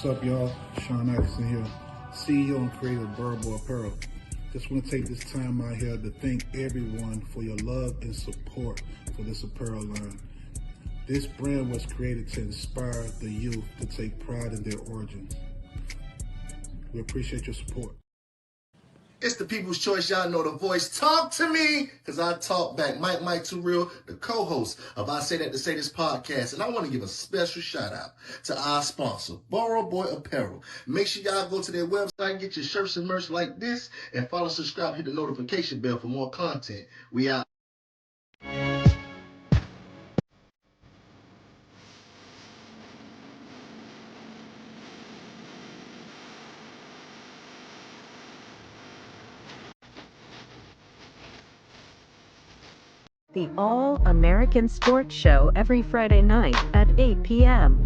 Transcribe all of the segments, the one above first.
What's up, y'all? Shawn Atkinson here, CEO and creator of Goldsboro Apparel. Just want to take this time out here to thank everyone for your love and support for this apparel line. This brand was created to inspire the youth to take pride in their origins. We appreciate your support. It's the people's choice. Y'all know the voice. Talk to me, because I talk back. Mike Too Real, the co-host of I Say That to Say This podcast. And I want to give a special shout out to our sponsor, Boro Boy Apparel. Make sure y'all go to their website, get your shirts and merch like this, and follow, subscribe, hit the notification bell for more content. We out. The All-American Sports Show every Friday night at 8 p.m.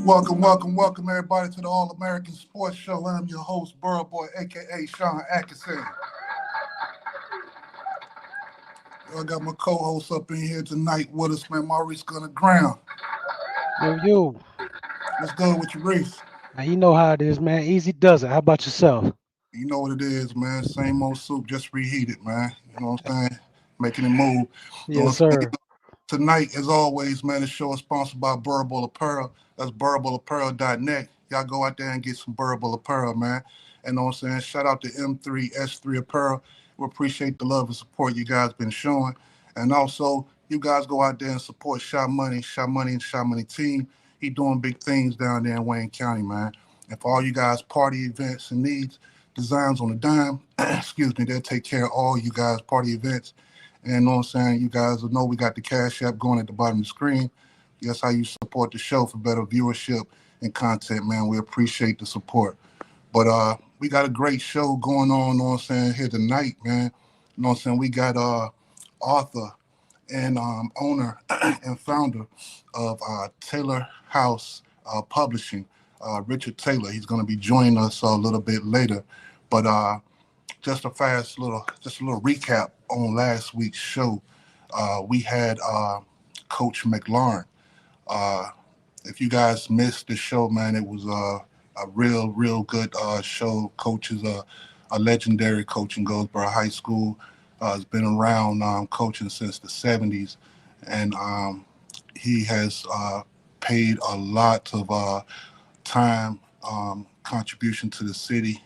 Welcome, everybody, to the All-American Sports Show. I'm your host, Burrow Boy, a.k.a. Shawn Atkinson. I got my co-host up in here tonight with us, man. Maurice on the ground. Yo. What's good with you, Reese? Now, you know how it is, man. Easy does it. How about yourself? You know what it is, man. Same old soup, just reheated, man. You know what I'm saying? Making it move. Yes, sir. Tonight, as always, man, the show is sponsored by Burrable Apparel. That's burrableapparel.net. Y'all go out there and get some Burrable Apparel, man. And you know what I'm saying? Shout out to M3S3 Apparel. We appreciate the love and support you guys been showing. And also, you guys go out there and support Shaw Money and Shaw Money team. He doing big things down there in Wayne County, man. And for all you guys party events and needs, designs on the dime, excuse me, they'll take care of all you guys party events. And you know what I'm saying? You guys will know we got the Cash App going at the bottom of the screen. That's how you support the show for better viewership and content, man. We appreciate the support. But we got a great show going on, you know what I'm saying, here tonight, man. You know what I'm saying? We got author and owner and founder of Taylor House Publishing, Richard Taylor. He's going to be joining us a little bit later. But just a little recap on last week's show. We had Coach McLaurin. If you guys missed the show, man, it was a real good show. Coach is a legendary coach in Goldsboro High School. Has been around coaching since the 70s, and he has paid a lot of time contribution to the city.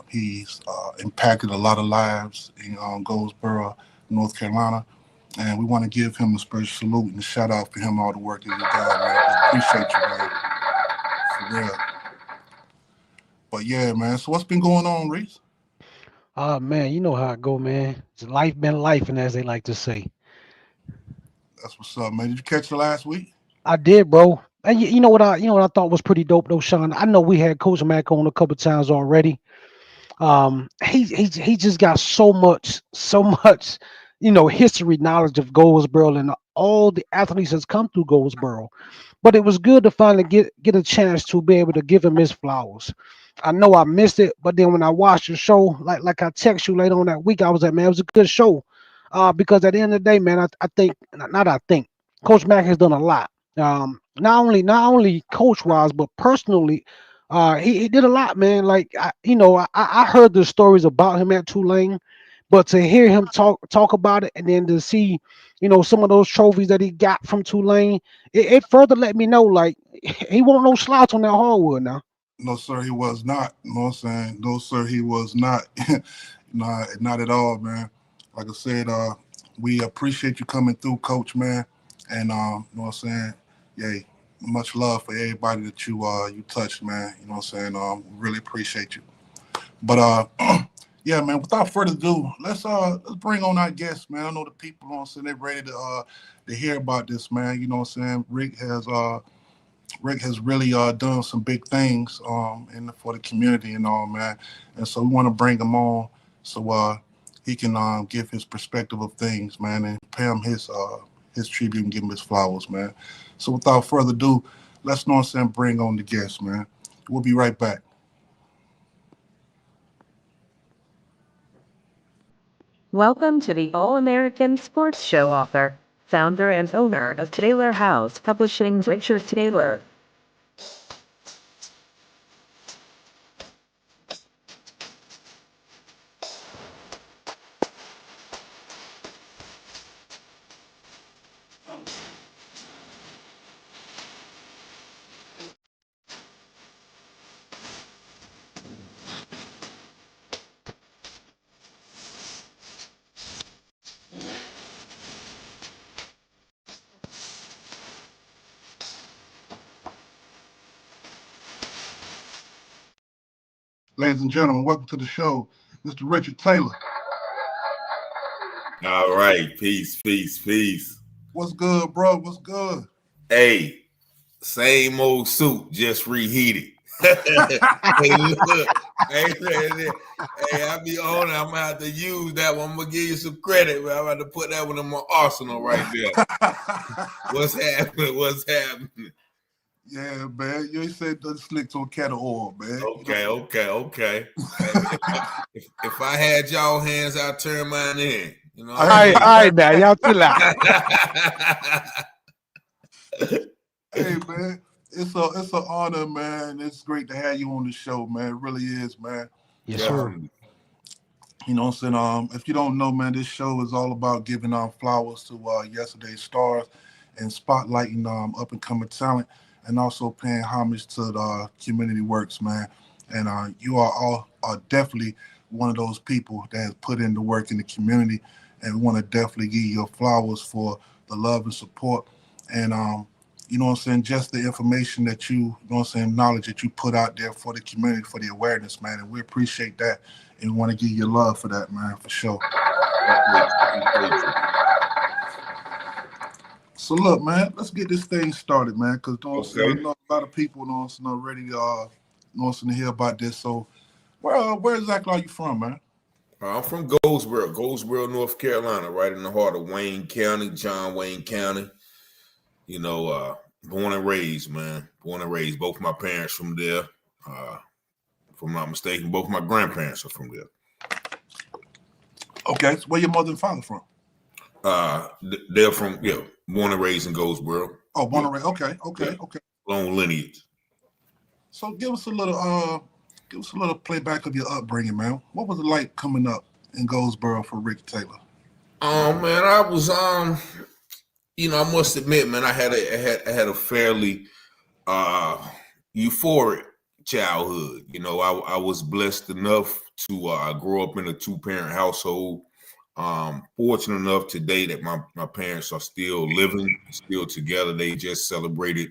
He's impacted a lot of lives in Goldsboro, North Carolina, and we want to give him a special salute and shout out for him all the work that he done, man. I appreciate you, man, for real. But yeah, man. So what's been going on, Reese? Man, you know how it go, man. It's life been life, and as they like to say. That's what's up, man. Did you catch it last week? I did, bro. And you know what I thought was pretty dope though, Shawn. I know we had Coach Mack on a couple times already. He just got so much, history knowledge of Goldsboro and all the athletes that's come through Goldsboro. But it was good to finally get a chance to be able to give him his flowers. I know I missed it, but then when I watched the show, like I text you later on that week, I was like, man, it was a good show. Because at the end of the day, man, I think Coach Mack has done a lot. Not only coach wise, but personally, He did a lot, man. Like I heard the stories about him at Tulane, but to hear him talk about it, and then to see, some of those trophies that he got from Tulane, it further let me know like he won't no slouch on that hardwood now. No, sir, he was not. You know what I'm saying? No, sir, he was not. Not at all, man. Like I said, we appreciate you coming through, Coach, man. And you know what I'm saying? Yay. Much love for everybody that you touched, man. You know what I'm saying? Really appreciate you. But yeah, man, without further ado, let's bring on our guests, man. I know the people, you know what I'm saying, they're ready to hear about this, man. You know what I'm saying? Rick has really done some big things for the community and all, man. And so we want to bring him on so he can give his perspective of things, man, and pay him his tribute and give him his flowers, man. So without further ado, let's know what I'm saying, bring on the guests, man. We'll be right back. Welcome to the All American Sports Show author, founder, and owner of Taylor House Publishing, Richard Taylor. Ladies and gentlemen, welcome to the show, Mr. Richard Taylor. All right, peace, peace, peace. What's good, bro? What's good? Hey, same old suit, just reheated. Hey, look, I be on it. I'm gonna have to use that one. I'm gonna give you some credit, but I'm gonna put that one in my arsenal right there. What's happening? What's happening? Yeah, man. You ain't said nothing slick to a cat of oil, man. Okay. If I had y'all hands, I'd turn mine in. You know. All right, now y'all chill out. Hey, man. It's an honor, man. It's great to have you on the show, man. It really is, man. Yes, sir. You know what I'm saying? If you don't know, man, this show is all about giving flowers to yesterday's stars and spotlighting up and coming talent, and also paying homage to the community works, man. And you are definitely one of those people that has put in the work in the community, and we want to definitely give you your flowers for the love and support. And you know what I'm saying, just the information that you know what I'm saying, knowledge that you put out there for the community, for the awareness, man. And we appreciate that. And we want to give you love for that, man, for sure. So look, man, let's get this thing started, man, because you know what I'm saying, I know a lot of people know what I'm saying, already know what I'm saying, to hear about this. So where exactly are you from, man? I'm from Goldsboro, North Carolina, right in the heart of Wayne County, John Wayne County. You know, born and raised, man. Born and raised. Both my parents from there. If I'm not mistaken, both my grandparents are from there. Okay, so where your mother and father from? They're from, born and raised in Goldsboro. Oh, born and raised. Okay. Long lineage. So give us a little playback of your upbringing, man. What was it like coming up in Goldsboro for Rick Taylor? Man, I was I must admit, man, I had a fairly euphoric childhood. You know, I was blessed enough to grow up in a 2-parent household. Fortunate enough today that my parents are still living, still together. They just celebrated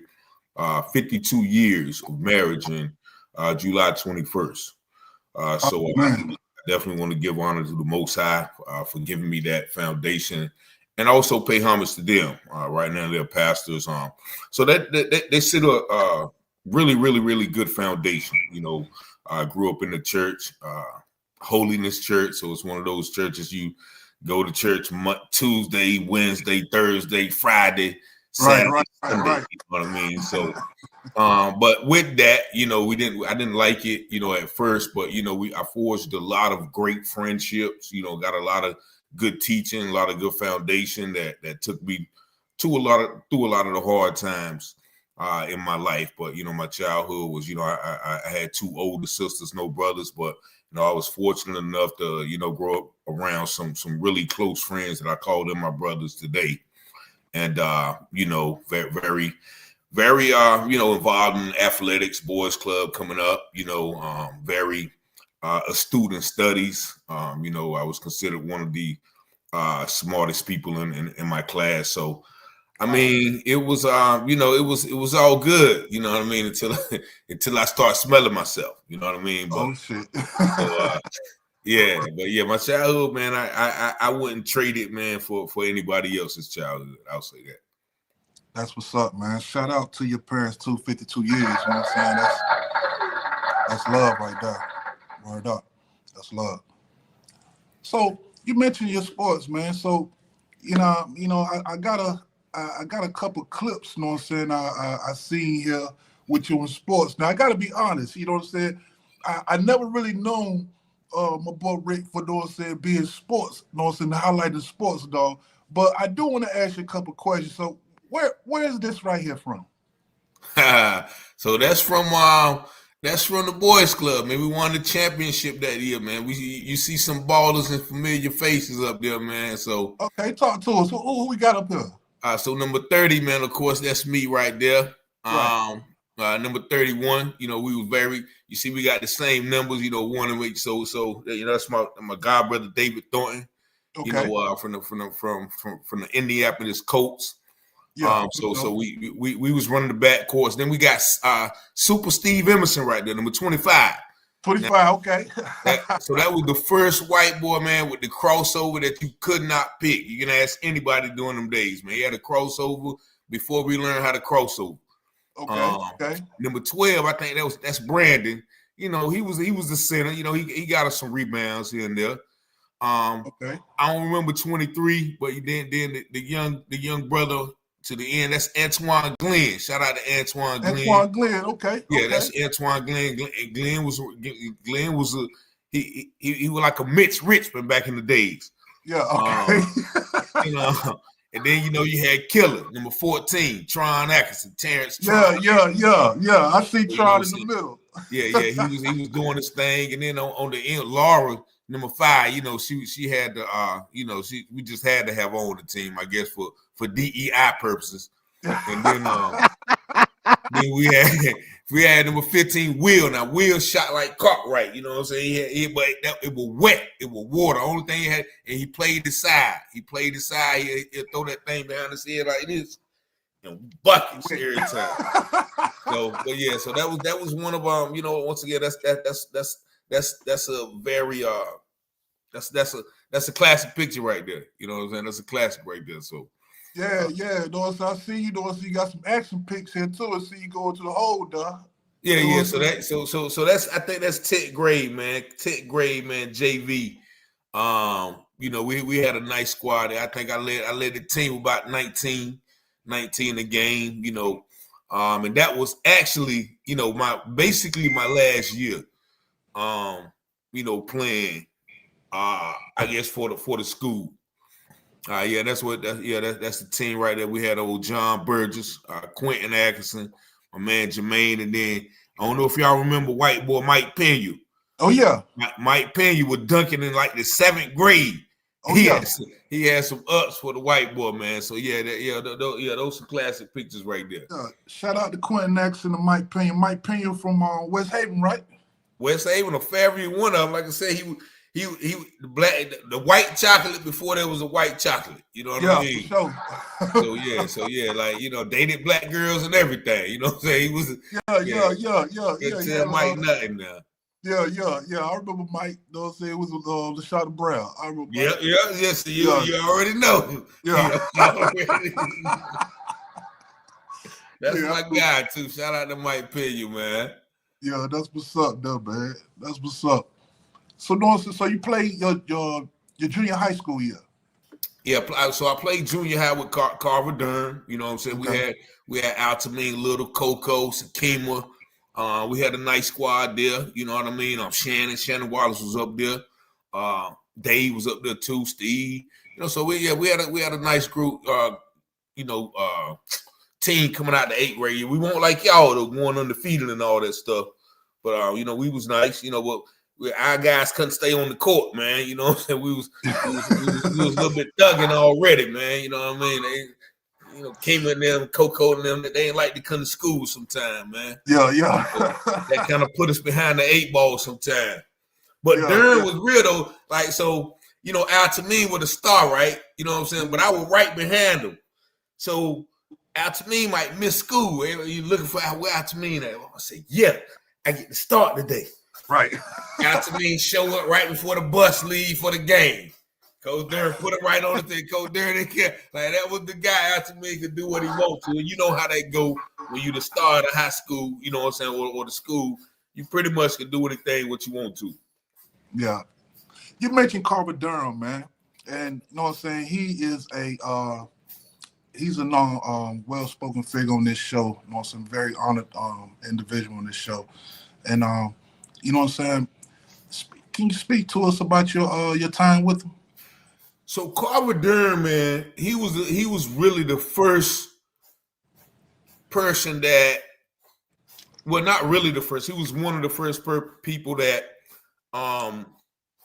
52 years of marriage in July 21st. So I definitely want to give honor to the Most High for giving me that foundation, and also pay homage to them. Right now, they're pastors. So that they sit a really, really, really good foundation. You know, I grew up in the church, Holiness Church. So it's one of those churches you go to church Tuesday, Wednesday, Thursday, Friday, Saturday, Sunday. Right. You know what I mean? So, but with that, I didn't like it, at first, but I forged a lot of great friendships. Got a lot of good teaching, a lot of good foundation that took me through a lot of the hard times. in my life. But, my childhood was, I had 2 older sisters, no brothers, but, I was fortunate enough to, grow up around some really close friends that I call them my brothers today. And, very, very, very, involved in athletics, boys club coming up, very astute in studies. I was considered one of the smartest people in my class. So, I mean, it was, it was all good, you know what I mean, until I start smelling myself, you know what I mean. But, Oh shit. yeah, my childhood, man, I wouldn't trade it, man, for anybody else's childhood. I'll say that. That's what's up, man. Shout out to your parents too. 52 years, you know what I'm saying? That's love right there. Word up. That's love. So you mentioned your sports, man. So, I got a couple clips, you know what I'm saying, I seen here with you in sports. Now I gotta be honest, you know what I'm saying? I never really known my boy Rick for, you know what I'm saying, being sports, you know what I'm saying, highlighting sports, dog. But I do want to ask you a couple questions. So where is this right here from? So that's from the boys club, man. We won the championship that year, man. You see some ballers and familiar faces up there, man. So Okay, talk to us. Who we got up here? So number 30, man, of course, that's me right there. Right. Number 31, we was we got the same numbers, one of which, so that's my god brother David Thornton, Okay. from the Indianapolis Colts. Yeah. So we was running the back course. Then we got Super Steve Emerson right there, number 25. 25, now, okay. So that was the first white boy, man, with the crossover that you could not pick. You can ask anybody during them days, man. He had a crossover before we learned how to crossover. Okay. Number 12, I think that's Brandon. He was the center. He got us some rebounds here and there. Okay. I don't remember 23, but then the young brother to the end, that's Antoine Glenn. Shout out to Antoine Glenn. Antoine Glenn, okay. Yeah, that's Antoine Glenn. Glenn was he was like a Mitch Richmond back in the days. Yeah, okay. And then you had Killer, number 14, Tron Atkinson, Terrence. Yeah. I see Tron in the middle. Yeah, he was doing his thing, and then on the end, Laura, number 5, she had to, we just had to have her on the team, I guess, for DEI purposes. And then then we had number 15, Will. Now Will shot like Cartwright, you know what I'm saying? It was wet, it was water. Only thing he had, and he played the side. He'll throw that thing behind his head like this, and buckets every time. So that was one of once again, that's a very that's a classic picture right there. You know what I'm saying? That's a classic right there. So yeah. So I see you got some action pics here too. I see you going to the hole, dog. Yeah. So that's, I think that's 10th grade, man. 10th grade, man. JV. We had a nice squad. I think I led the team about 19 a game. And that was actually my last year. Playing. I guess for the school. That's the team right there. We had old John Burgess, Quentin Atkinson, my man Jermaine, and then I don't know if y'all remember white boy Mike Pena. Oh yeah, Mike Pena was dunking in like the 7th grade. Oh he had some ups for the white boy, man. So those are classic pictures right there. Shout out to Quentin Atkinson and Mike Pena. Mike Pena from West Haven, right? West Haven, a Fairview, one of them. Like I said, he the white chocolate before there was a white chocolate. You know what I mean? For sure. Like dated black girls and everything. You know what I'm saying? He was tell Mike nothing now. Yeah. I remember Mike. You know what I'm saying? It was the shot of Brown. I remember. Yes. You already know. Yeah. That's my guy too. Shout out to Mike Pena, man. Yeah, that's what's up, though, man. That's what's up. So you played your junior high school year? Yeah, so I played junior high with Carver Dern. You know what I'm saying? Okay. We had Altamine, Little, Coco, Sakima. We had a nice squad there. You know what I mean? Shannon Wallace was up there. Dave was up there too. Steve. So we had a nice group. team coming out the 8th grade. We won't like y'all though, going undefeated and all that stuff. But you know, we was nice. You know what? Our guys couldn't stay on the court, man. You know what I'm saying? We was a little bit thugging already, man. You know what I mean? They, you know, came in them, Coco and them, that they ain't like to come to school sometime, man. Yeah. That kind of put us behind the 8 ball sometime. But Durham was real though. Like, so, you know, Al Tameen was a star, right? You know what I'm saying? But I was right behind him. So Al Tameen might miss school. You looking for where Al Tameen at? I say, yeah, I get to start today. Right. Al Tameen show up right before the bus leave for the game. Coach Durham put it right on the thing. Coach Durham didn't care. Like, that was the guy Al Tameen could do what he wants to. And you know how they go when you the star of the high school, you know what I'm saying, or the school. You pretty much can do anything what you want to. Yeah. You mentioned Carver Durham, man. And you know what I'm saying? He is he's a well-spoken figure on this show. You know, some very honored individual on this show. And you know what I'm saying? Can you speak to us about your time with him? So Carver Durham, man, he was really the first person that, well, not really the first. He was one of the first people that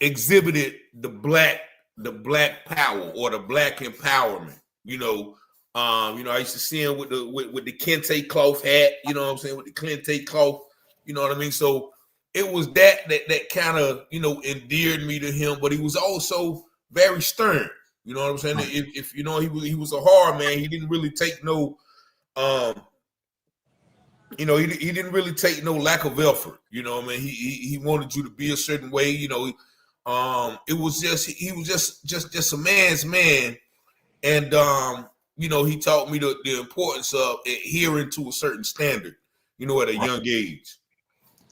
exhibited the black power or the black empowerment. You know, I used to see him with the kente cloth hat. You know what I'm saying, with the kente cloth. You know what I mean. So it was that kind of, you know, endeared me to him. But he was also very stern. You know what I'm saying. If you know, he was a hard man. He didn't really take no. You know, he didn't really take no lack of effort. You know what I mean? He wanted you to be a certain way. You know, it was just he was just a man's man, and you know, he taught me the importance of adhering to a certain standard. You know, at a young age,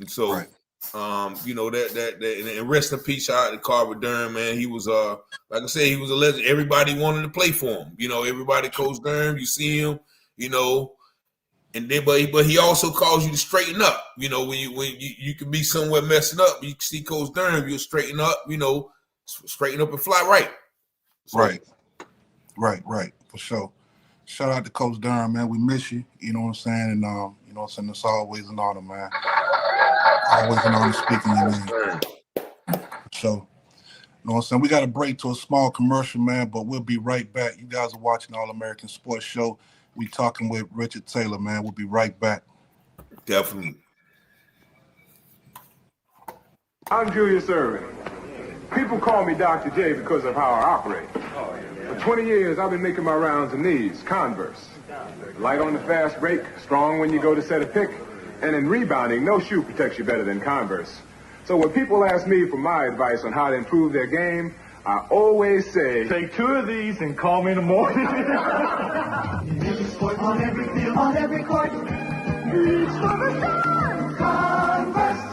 and so you know that and rest in peace out to Carver Durham, man. He was like I said, he was a legend. Everybody wanted to play for him. You know, everybody Coach Durham. You see him, you know. And then, but he also calls you to straighten up. You know, when you can be somewhere messing up, you see Coach Durham, you'll straighten up. You know, straighten up and fly right. So, Right, for sure. Shout out to Coach Durham, man. We miss you. You know what I'm saying, and you know what I'm saying. It's always an honor, man. Always an honor speaking to you. So, you know what I'm saying. We got a break to a small commercial, man, but we'll be right back. You guys are watching All American Sports Show. We talking with Richard Taylor, man. We'll be right back. Definitely. I'm Julius Irving. People call me Dr. J because of how I operate. For 20 years, I've been making my rounds in these, Converse. Light on the fast break, strong when you go to set a pick, and in rebounding, no shoe protects you better than Converse. So when people ask me for my advice on how to improve their game, I always say, take 2 of these and call me in the morning. On every field, on every court, reach for the stars, Converse.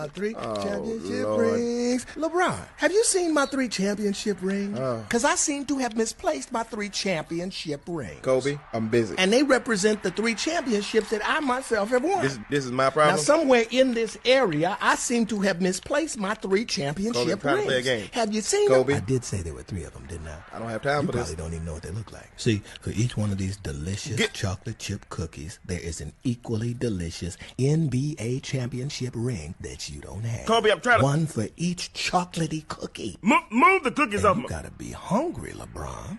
3 championship rings. LeBron, have you seen my 3 championship rings? Because I seem to have misplaced my 3 championship rings. Kobe, I'm busy. And they represent the 3 championships that I myself have won. This is my problem. Now, somewhere in this area, I seem to have misplaced my 3 championship Kobe, rings. play a game. Have you seen Kobe. them? I did say there were 3 of them, didn't I? I don't have time for this. You probably don't even know what they look like. See, for each one of these delicious chocolate chip cookies, there is an equally delicious NBA championship ring that you don't have. Kobe, I'm trying to... One for each chocolatey cookie. Move the cookies up. You gotta be hungry, LeBron.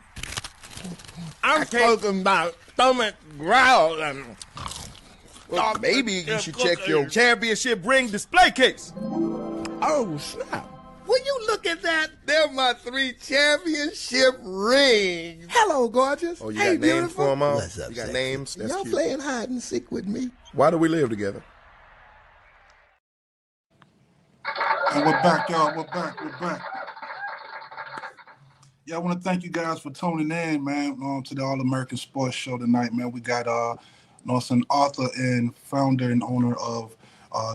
I'm talking about stomach growling. Well, Maybe you should check your championship ring display case. Oh, snap. Will you look at that? They're my 3 championship rings. Hello, gorgeous. Oh, you hey, got names beautiful. for them all? What's up, You got sexy? names? That's Y'all cute. playing hide and seek with me? Why do we live together? And we're back, y'all. We're back. Yeah, I want to thank you guys for tuning in, man, to the All-American Sports Show tonight, man. We got an author and founder and owner of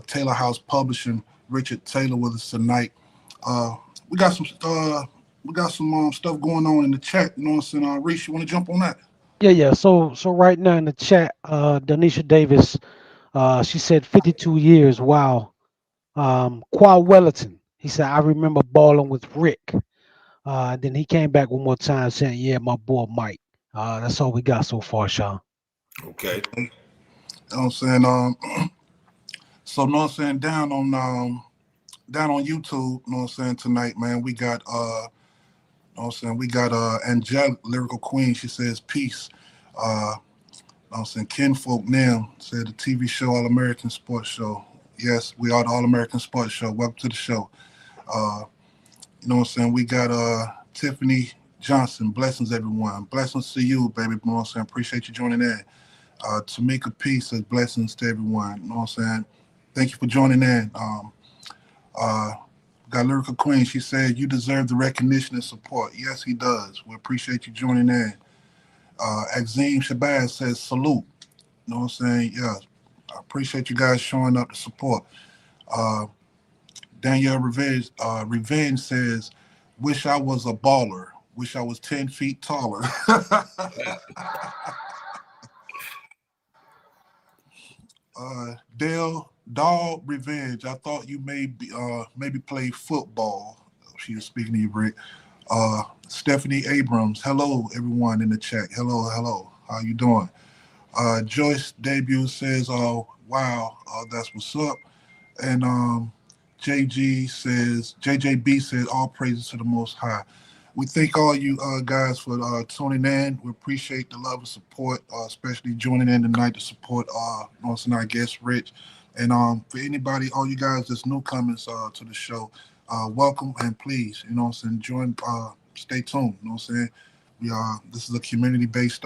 Taylor House Publishing, Richard Taylor, with us tonight. We got some stuff going on in the chat. You know what I'm saying? Reese, you want to jump on that? Yeah. So right now in the chat, Denisha Davis, she said 52 years. Wow. Qua Wellington, he said, I remember balling with Rick. Then he came back one more time saying, yeah, my boy Mike. That's all we got so far, Shawn. Okay. You know what I'm saying? So you know what I'm saying, down on YouTube, you know what I'm saying, tonight, man, we got you know what I'm saying, we got Angelic Lyrical Queen. She says peace. You know what I'm saying, Kinfolk Nim said the TV show All American Sports Show. Yes, we are the All American Sports Show. Welcome to the show. You know what I'm saying? We got Tiffany Johnson. Blessings, everyone. Blessings to you, baby. You know what I'm saying? Appreciate you joining in. Tamika P says blessings to everyone. You know what I'm saying? Thank you for joining in. Got Lyrical Queen. She said, you deserve the recognition and support. Yes, he does. We appreciate you joining in. Exim Shabazz says salute. You know what I'm saying? Yeah. I appreciate you guys showing up to support. Danielle Revenge says, wish I was a baller. Wish I was 10 feet taller. Dog Revenge. I thought you maybe play football. She was speaking to you, Rick. Stephanie Abrams. Hello, everyone in the chat. Hello. How you doing? Joyce Debut says, oh, wow, that's what's up. And JGB says, all praises to the Most High. We thank all you guys for tuning in. We appreciate the love and support, especially joining in tonight to support our guest, Rich. And for anybody, all you guys that's newcomers to the show, welcome and please, you know what I'm saying, join, stay tuned, you know what I'm saying. This is a community-based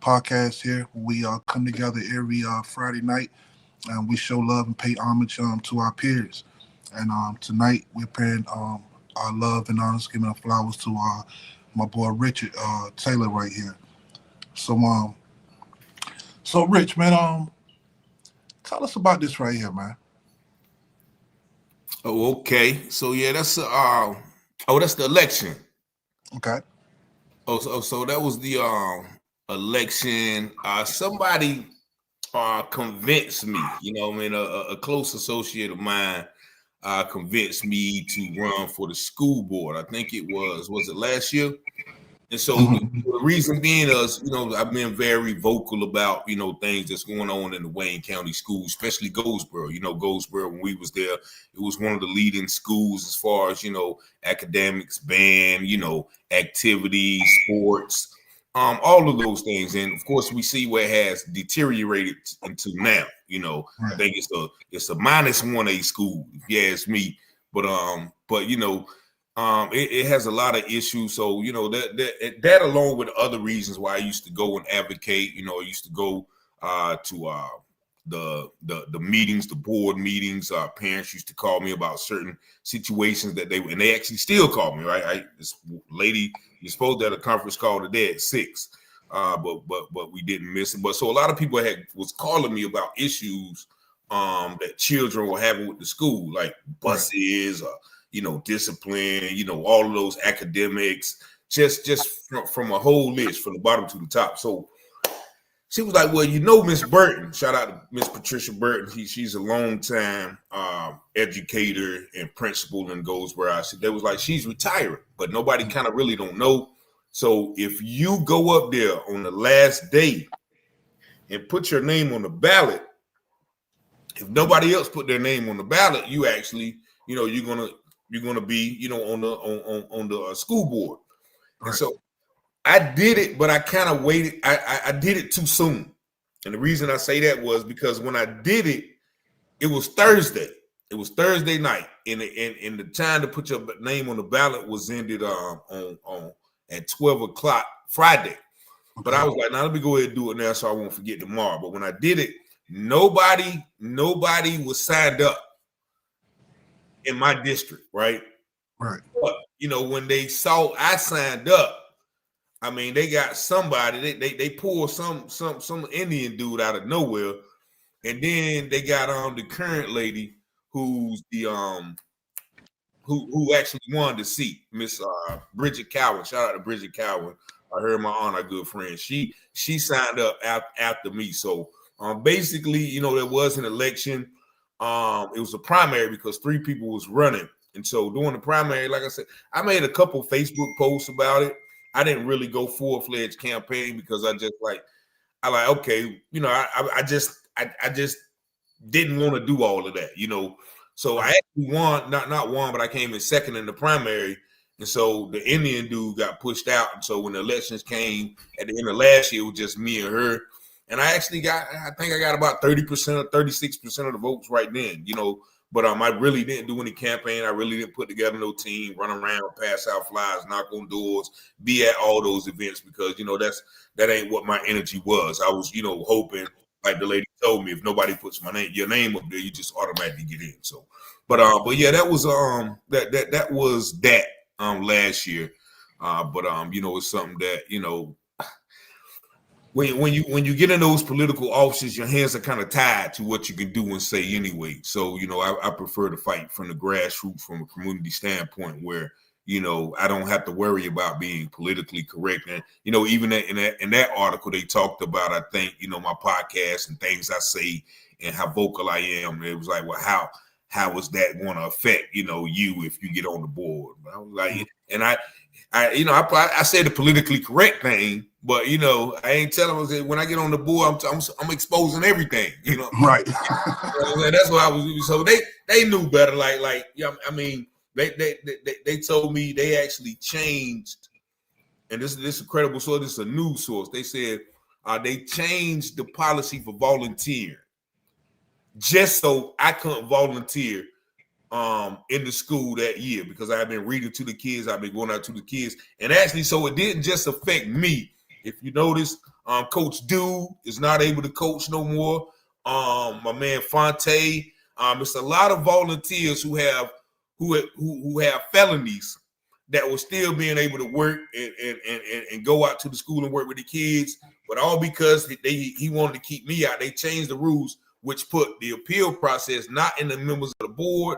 podcast here. We come together every Friday night, and we show love and pay homage to our peers. And tonight we're paying our love and honors, giving our flowers to my boy Richard Taylor right here. So Rich, man, tell us about this right here, man. Oh, okay. So yeah, that's that's the election. Okay. So that was the election. Somebody convinced me, you know, I mean, a close associate of mine convinced me to run for the school board. I think it was it last year? And so the reason being is, you know, I've been very vocal about, you know, things that's going on in the Wayne County schools, especially Goldsboro. You know, Goldsboro, when we was there, it was one of the leading schools as far as, you know, academics, band, you know, activities, sports, all of those things. And of course, we see where it has deteriorated into now. You know, right. I think it's a -1A school, if you ask me. But you know, it has a lot of issues. So, you know, that along with other reasons why I used to go and advocate, you know, I used to go to the meetings, the board meetings. Parents used to call me about certain situations that they actually still call me, right? This lady, you're supposed to have a conference call today at 6, but we didn't miss it. But so a lot of people was calling me about issues that children were having with the school, like buses, discipline, all of those academics, just from a whole list from the bottom to the top. So she was like, well, Miss Burton, shout out to Miss Patricia Burton. She's a longtime educator and principal in Goldsboro. They was like, she's retiring, but nobody kind of really don't know. So if you go up there on the last day and put your name on the ballot, if nobody else put their name on the ballot, you actually, you're gonna be, on the school board. Right. And so I did it, but I kind of waited. I did it too soon. And the reason I say that was because when I did it, it was Thursday. It was Thursday night. And the time to put your name on the ballot was ended on at 12 o'clock Friday. But I was like, now let me go ahead and do it now so I won't forget tomorrow. But when I did it, nobody was signed up in my district, right? Right. But when they saw I signed up, I mean, they got somebody. They pulled some Indian dude out of nowhere, and then they got the current lady who's the who actually won the seat, Miss Bridget Cowan. Shout out to Bridget Cowan. I heard my aunt, our good friend. She signed up after me. So basically, there was an election. It was a primary because 3 people was running, and so during the primary, like I said, I made a couple Facebook posts about it. I didn't really go full-fledged campaign because I just okay, I just didn't want to do all of that, So I actually won, not won, but I came in second in the primary. And so the Indian dude got pushed out. And so when the elections came at the end of last year, it was just me and her. And I think I got about 30% or 36% of the votes right then, But I really didn't do any campaign. I really didn't put together no team, run around, pass out flyers, knock on doors, be at all those events because that ain't what my energy was. I was, hoping, like the lady told me, if nobody puts your name up there, you just automatically get in. So, but yeah, that was that was that last year. It's something that when you get in those political offices, your hands are kind of tied to what you can do and say anyway. So, I prefer to fight from the grassroots, from a community standpoint where, I don't have to worry about being politically correct. And, even in that article, they talked about, I think, my podcast and things I say and how vocal I am. It was like, well, how is that going to affect, you if you get on the board? But I was like, and I said the politically correct thing, but I ain't telling them when I get on the board, I'm exposing everything, Right. That's what I was. So they knew better. I mean, they told me they actually changed, and this is credible source. This is a news source. They said they changed the policy for volunteer, just so I couldn't volunteer in the school that year because I've been reading to the kids. I've been going out to the kids. And actually, so it didn't just affect me. If you notice, Coach Dude is not able to coach no more. My man Fonte. It's a lot of volunteers who have felonies that were still being able to work and go out to the school and work with the kids. But all because he wanted to keep me out. They changed the rules, which put the appeal process not in the members of the board,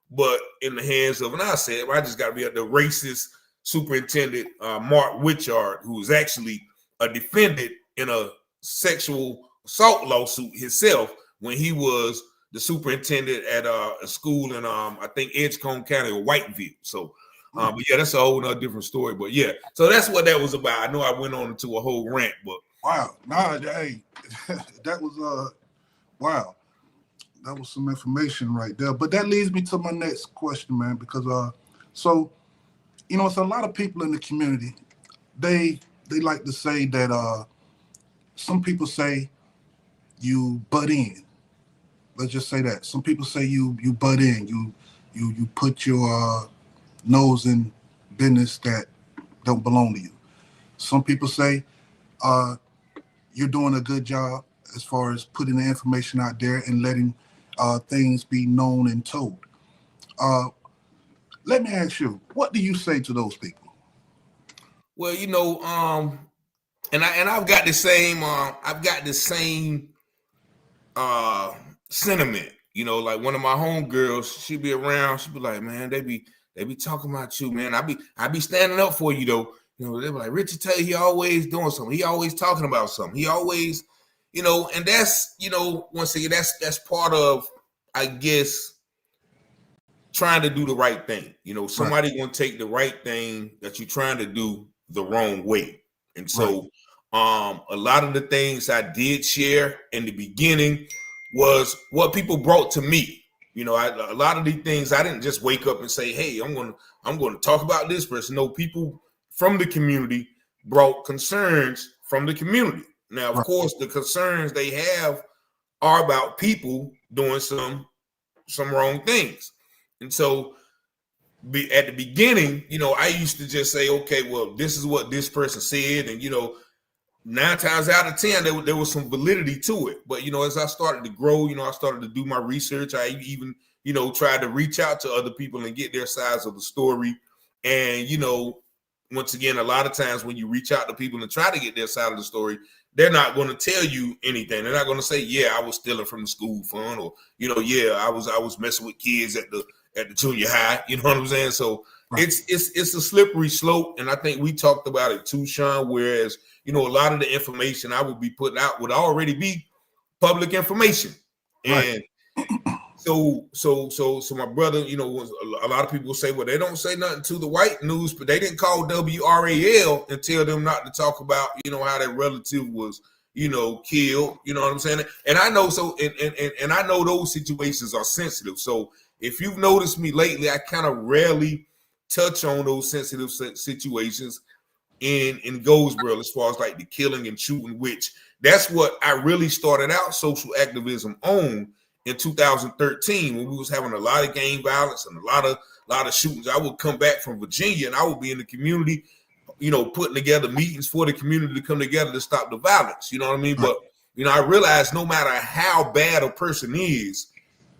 but in the hands of, and I said, I just got to be the racist superintendent, Mark Witchard, who was actually a defendant in a sexual assault lawsuit himself when he was the superintendent at a school in, I think, Edgecombe County or Whiteville. So, but yeah, that's a whole nother different story. But yeah, so that's what that was about. I know I went on into a whole rant, but. Wow. Hey, that was, wow. That was some information right there. But that leads me to my next question, man, because so it's a lot of people in the community. They like to say that some people say you butt in. Let's just say that. Some people say you butt in. You put your nose in business that don't belong to you. Some people say you're doing a good job as far as putting the information out there and letting things be known and told. Let me ask you, what do you say to those people? Well, and I've got the same sentiment. You know, like one of my homegirls, she be around, she be like, man, they be talking about you, man. I be standing up for you though. You know, they be like, Richard Taylor, he always doing something. He always talking about something. He always, you know, and that's, you know, once again, that's part of, I guess, trying to do the right thing. You know, somebody gonna take the right thing that you're trying to do the wrong way. And so a lot of the things I did share in the beginning was what people brought to me. You know, a lot of these things I didn't just wake up and say, hey, I'm going to talk about this person. No, people from the community brought concerns from the community. Now, of course, the concerns they have are about people doing some wrong things. And so at the beginning, you know, I used to just say, okay, well, this is what this person said. And, you know, 9 times out of 10, there was some validity to it. But, you know, as I started to grow, you know, I started to do my research. I even, you know, tried to reach out to other people and get their sides of the story. And, you know, once again, a lot of times when you reach out to people and try to get their side of the story, they're not going to tell you anything. They're not going to say, yeah, I was stealing from the school fund, or, you know, yeah, I was messing with kids at the junior high. You know what I'm saying? So it's a slippery slope. And I think we talked about it too, Shawn, whereas, you know, a lot of the information I would be putting out would already be public information. And so my brother, you know, a lot of people say, well, they don't say nothing to the white news, but they didn't call WRAL and tell them not to talk about, you know, how their relative was, you know, killed. You know what I'm saying? And I know, so, and I know those situations are sensitive. So if you've noticed me lately, I kind of rarely touch on those sensitive situations in Goldsboro, as far as like the killing and shooting, which that's what I really started out social activism on in 2013, when we was having a lot of gang violence and a lot of shootings. I would come back from Virginia and I would be in the community, you know, putting together meetings for the community to come together to stop the violence. You know what I mean? But, you know, I realized no matter how bad a person is,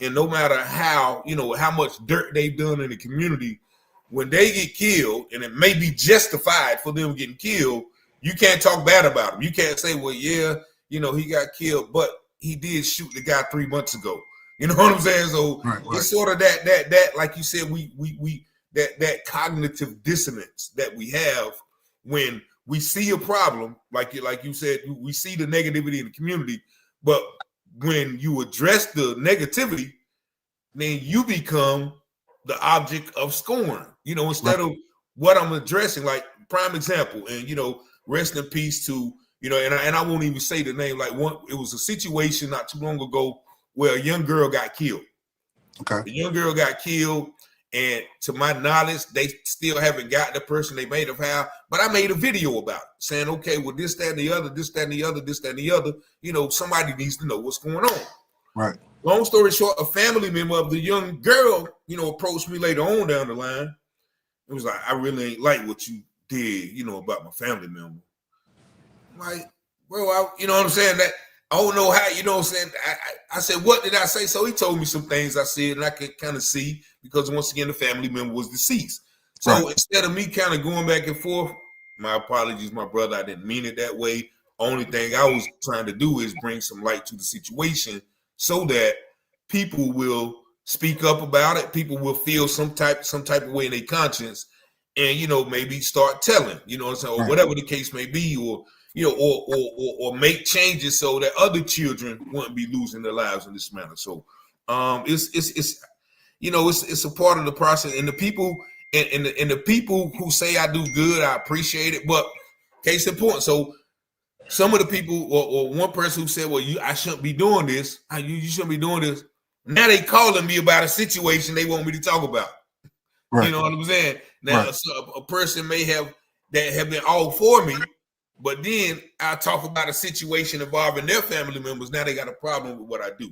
and no matter how, you know, how much dirt they've done in the community, when they get killed, and it may be justified for them getting killed, you can't talk bad about them. You can't say, well, yeah, you know, he got killed, but he did shoot the guy 3 months ago. You know what I'm saying? So it's sort of that, like you said, that cognitive dissonance that we have when we see a problem, like you said, we see the negativity in the community, but when you address the negativity, then you become the object of scorn, you know, instead of what I'm addressing. Like, prime example, and, you know, rest in peace to, you know, and I won't even say the name. Like, it was a situation not too long ago where a young girl got killed. The young girl got killed, and to my knowledge, they still haven't got the person they made of how. But I made a video about it, saying, okay, well, this, that, and the other, this, that, and the other, this, that, and the other. You know, somebody needs to know what's going on. Long story short, a family member of the young girl, you know, approached me later on down the line. It was like, I really ain't like what you did, you know, about my family member. I'm like, well, you know what I'm saying? That I don't know how, you know what I'm saying? I said, what did I say? So he told me some things I said, and I could kind of see, because once again, the family member was deceased. So instead of me kind of going back and forth, my apologies, my brother, I didn't mean it that way. Only thing I was trying to do is bring some light to the situation, so that people will speak up about it. People will feel some type of way in their conscience, and, you know, maybe start telling, you know what I'm saying, or whatever the case may be, or, you know, or make changes so that other children wouldn't be losing their lives in this manner. So it's you know, it's a part of the process, and the people and the people who say I do good, I appreciate it. But case in point, so some of the people, or one person who said, well, I shouldn't be doing this. You shouldn't be doing this. Now they calling me about a situation they want me to talk about. You know what I'm saying? Now, a person may have been all for me, but then I talk about a situation involving their family members. Now they got a problem with what I do.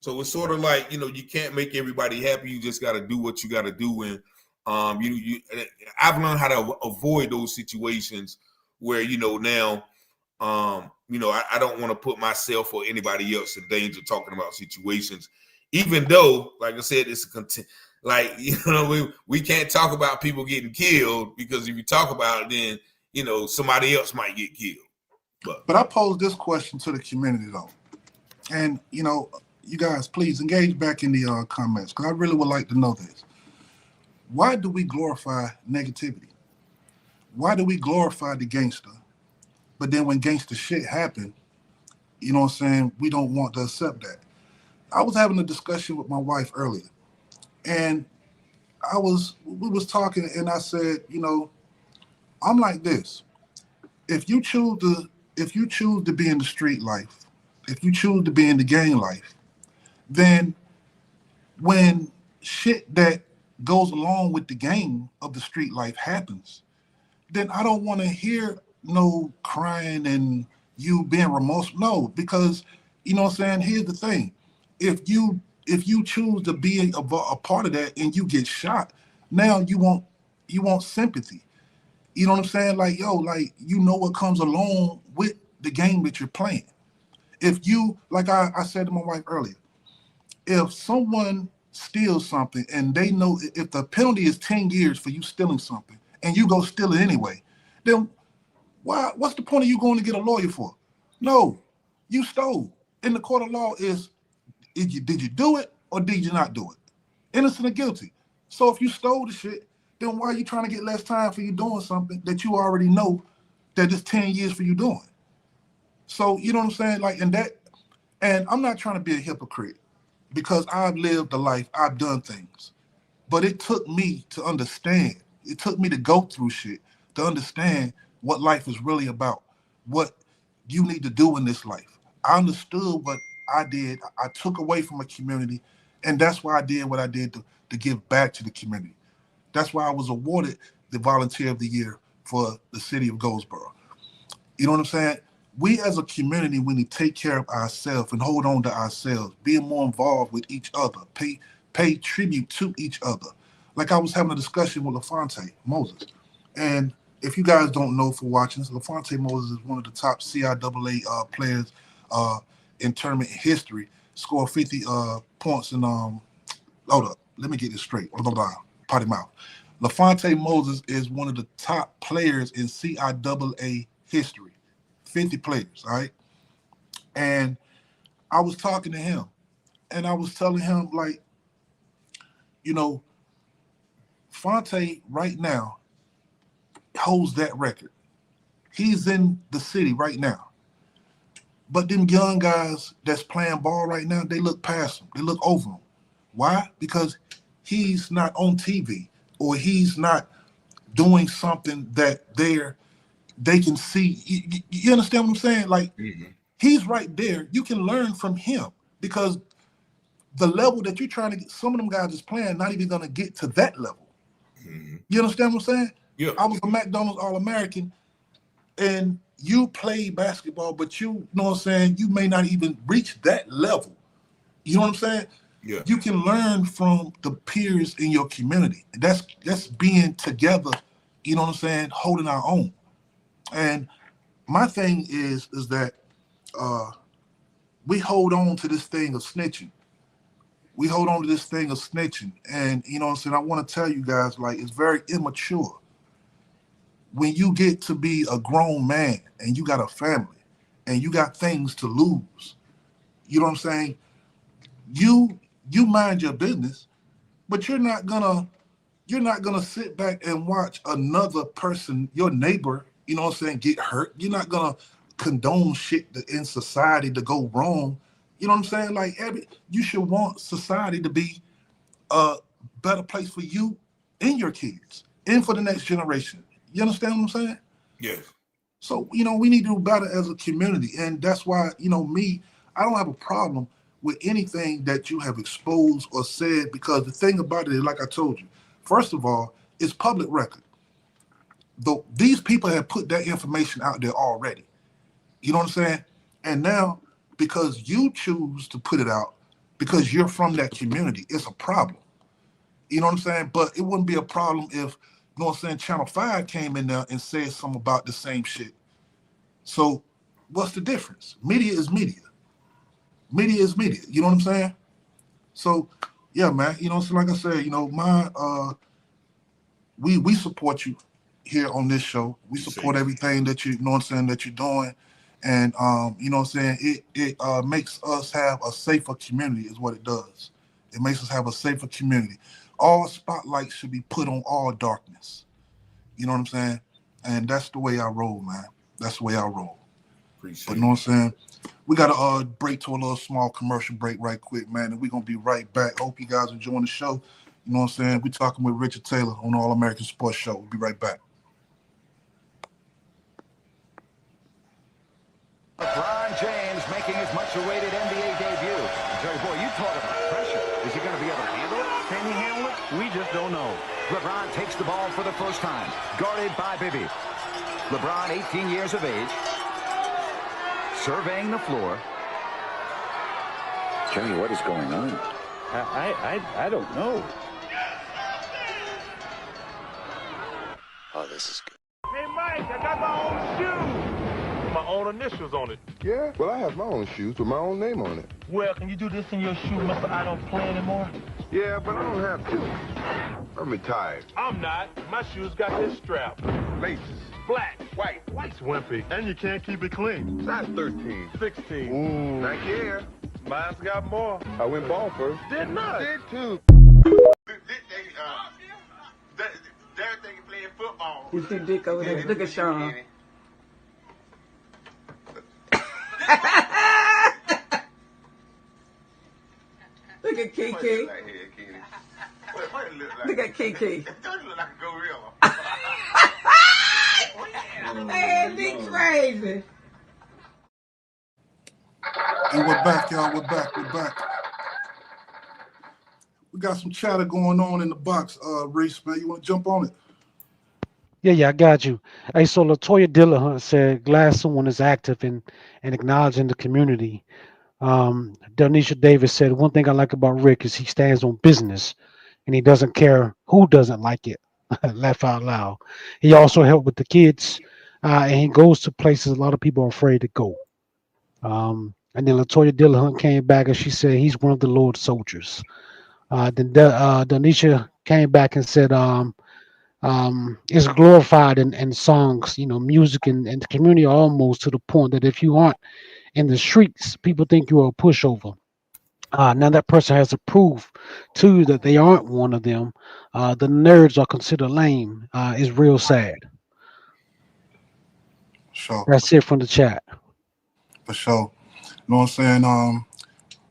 So it's sort of like, you know, you can't make everybody happy. You just got to do what you got to do. And I've learned how to avoid those situations where, you know, now, you know, I don't want to put myself or anybody else in danger talking about situations, even though, like I said, it's like, you know, we can't talk about people getting killed, because if you talk about it, then, you know, somebody else might get killed. But I pose this question to the community, though. And, you know, you guys, please engage back in the comments because I really would like to know this. Why do we glorify negativity? Why do we glorify the gangster? But then when gangster shit happen, you know what I'm saying, we don't want to accept that. I was having a discussion with my wife earlier, and we was talking, and I said, I'm like this. If you choose to be in the street life, if you choose to be in the gang life, then when shit that goes along with the game of the street life happens, then I don't want to hear no crying and you being remorseful. No, because you know what I'm saying. Here's the thing: if you choose to be a part of that and you get shot, now you want sympathy. You know what I'm saying? Like like what comes along with the game that you're playing. If you like I said to my wife earlier, if someone steals something and they know if the penalty is 10 years for you stealing something and you go steal it anyway, then what's the point of you going to get a lawyer for? No, you stole. In the court of law did you do it or did you not do it? Innocent or guilty. So if you stole the shit, then why are you trying to get less time for you doing something that you already know that it's 10 years for you doing? So you know what I'm saying? Like and I'm not trying to be a hypocrite because I've lived a life, I've done things. But it took me to understand. It took me to go through shit to understand what life is really about, what you need to do in this life. I understood what I did. I took away from a community, and that's why I did what I did to give back to the community. That's why I was awarded the Volunteer of the Year for the city of Goldsboro. You know what I'm saying? We as a community, we need to take care of ourselves and hold on to ourselves, being more involved with each other, pay tribute to each other. Like I was having a discussion with LaFonte Moses. And if you guys don't know for watching, LaFonte Moses is one of the top CIAA players in tournament history, scored 50 points in, hold up, let me get this straight. Blah, blah, blah, potty mouth. LaFonte Moses is one of the top players in CIAA history, 50 players, all right? And I was talking to him, and I was telling him, like, Fonte right now holds that record. He's in the city right now. But them young guys that's playing ball right now, they look past him. They look over him. Why? Because he's not on TV or he's not doing something that they can see. You understand what I'm saying? Like, he's right there. You can learn from him because the level that you're trying to get, some of them guys is playing, not even going to get to that level. You understand what I'm saying? Yeah. I was a McDonald's All-American, and you play basketball, but you know what I'm saying, you may not even reach that level. You know what I'm saying? Yeah. You can learn from the peers in your community. That's being together, you know what I'm saying, holding our own. And my thing is that we hold on to this thing of snitching. We hold on to this thing of snitching. And, you know what I'm saying, I want to tell you guys, like, it's very immature. When you get to be a grown man and you got a family and you got things to lose, you know what I'm saying? You mind your business, but you're not gonna sit back and watch another person, your neighbor, you know what I'm saying, get hurt. You're not gonna condone shit in society to go wrong. You know what I'm saying? Like you should want society to be a better place for you and your kids and for the next generation. You understand what I'm saying? Yes. So, we need to do better as a community. And that's why, I don't have a problem with anything that you have exposed or said, because the thing about it is, like I told you, first of all, it's public record. Though these people have put that information out there already. You know what I'm saying? And now, because you choose to put it out, because you're from that community, it's a problem. You know what I'm saying? But it wouldn't be a problem if, you know what I'm saying, Channel 5 came in there and said something about the same shit. So what's the difference? Media is media. Media is media. You know what I'm saying? So, yeah, man. You know, so like I said, we support you here on this show. We support everything that you know what I'm saying, that you're doing. And you know what I'm saying, it makes us have a safer community is what it does. It makes us have a safer community. All spotlights should be put on all darkness. You know what I'm saying? And that's the way I roll, man. That's the way I roll. But Appreciate you know what I'm saying? We got to break to a little small commercial break right quick, man. And we're going to be right back. Hope you guys enjoying the show. You know what I'm saying? We're talking with Richard Taylor on the All American Sports Show. We'll be right back. LeBron James making his much-awaited NBA debut. Jerry, boy, you talk about pressure. Is he going to be able to handle it? Can he handle it? We just don't know. LeBron takes the ball for the first time, guarded by Bibby. LeBron, 18 years of age, surveying the floor. Jimmy, what is going on? I don't know. Oh, this is good. Hey, Mike, I got my own shoes. My own initials on it. Yeah? Well, I have my own shoes with my own name on it. Well, can you do this in your shoe, Mr. I don't play anymore? Yeah, but I don't have to. I'm retired. I'm not. My shoes got this strap. Laces. Black, white, white's wimpy. And you can't keep it clean. Size 13. 16. Ooh. Not here. Mine's got more. I went ball first. Did not. Did too. Derek think he playing football. You see Dick over there. Look at Shawn. Look at Kiki. Look at Kiki. Don't look like a gorilla. Man, be crazy. And we're back, y'all. We're back. We got some chatter going on in the box, Reese, man. You want to jump on it? Yeah, I got you. Hey, so Latoya Dillahunt said, glad someone is active and acknowledging the community. Donisha Davis said, one thing I like about Rick is he stands on business and he doesn't care who doesn't like it. Laugh out loud. He also helped with the kids and he goes to places a lot of people are afraid to go. And then Latoya Dillahunt came back and she said he's one of the Lord's soldiers. Then Donisha came back and said it's glorified in songs, music and the community almost to the point that if you aren't in the streets, people think you're a pushover. Now that person has to prove to you that they aren't one of them. The nerds are considered lame. Is real sad. Sure. That's it from the chat. For sure. You know what I'm saying?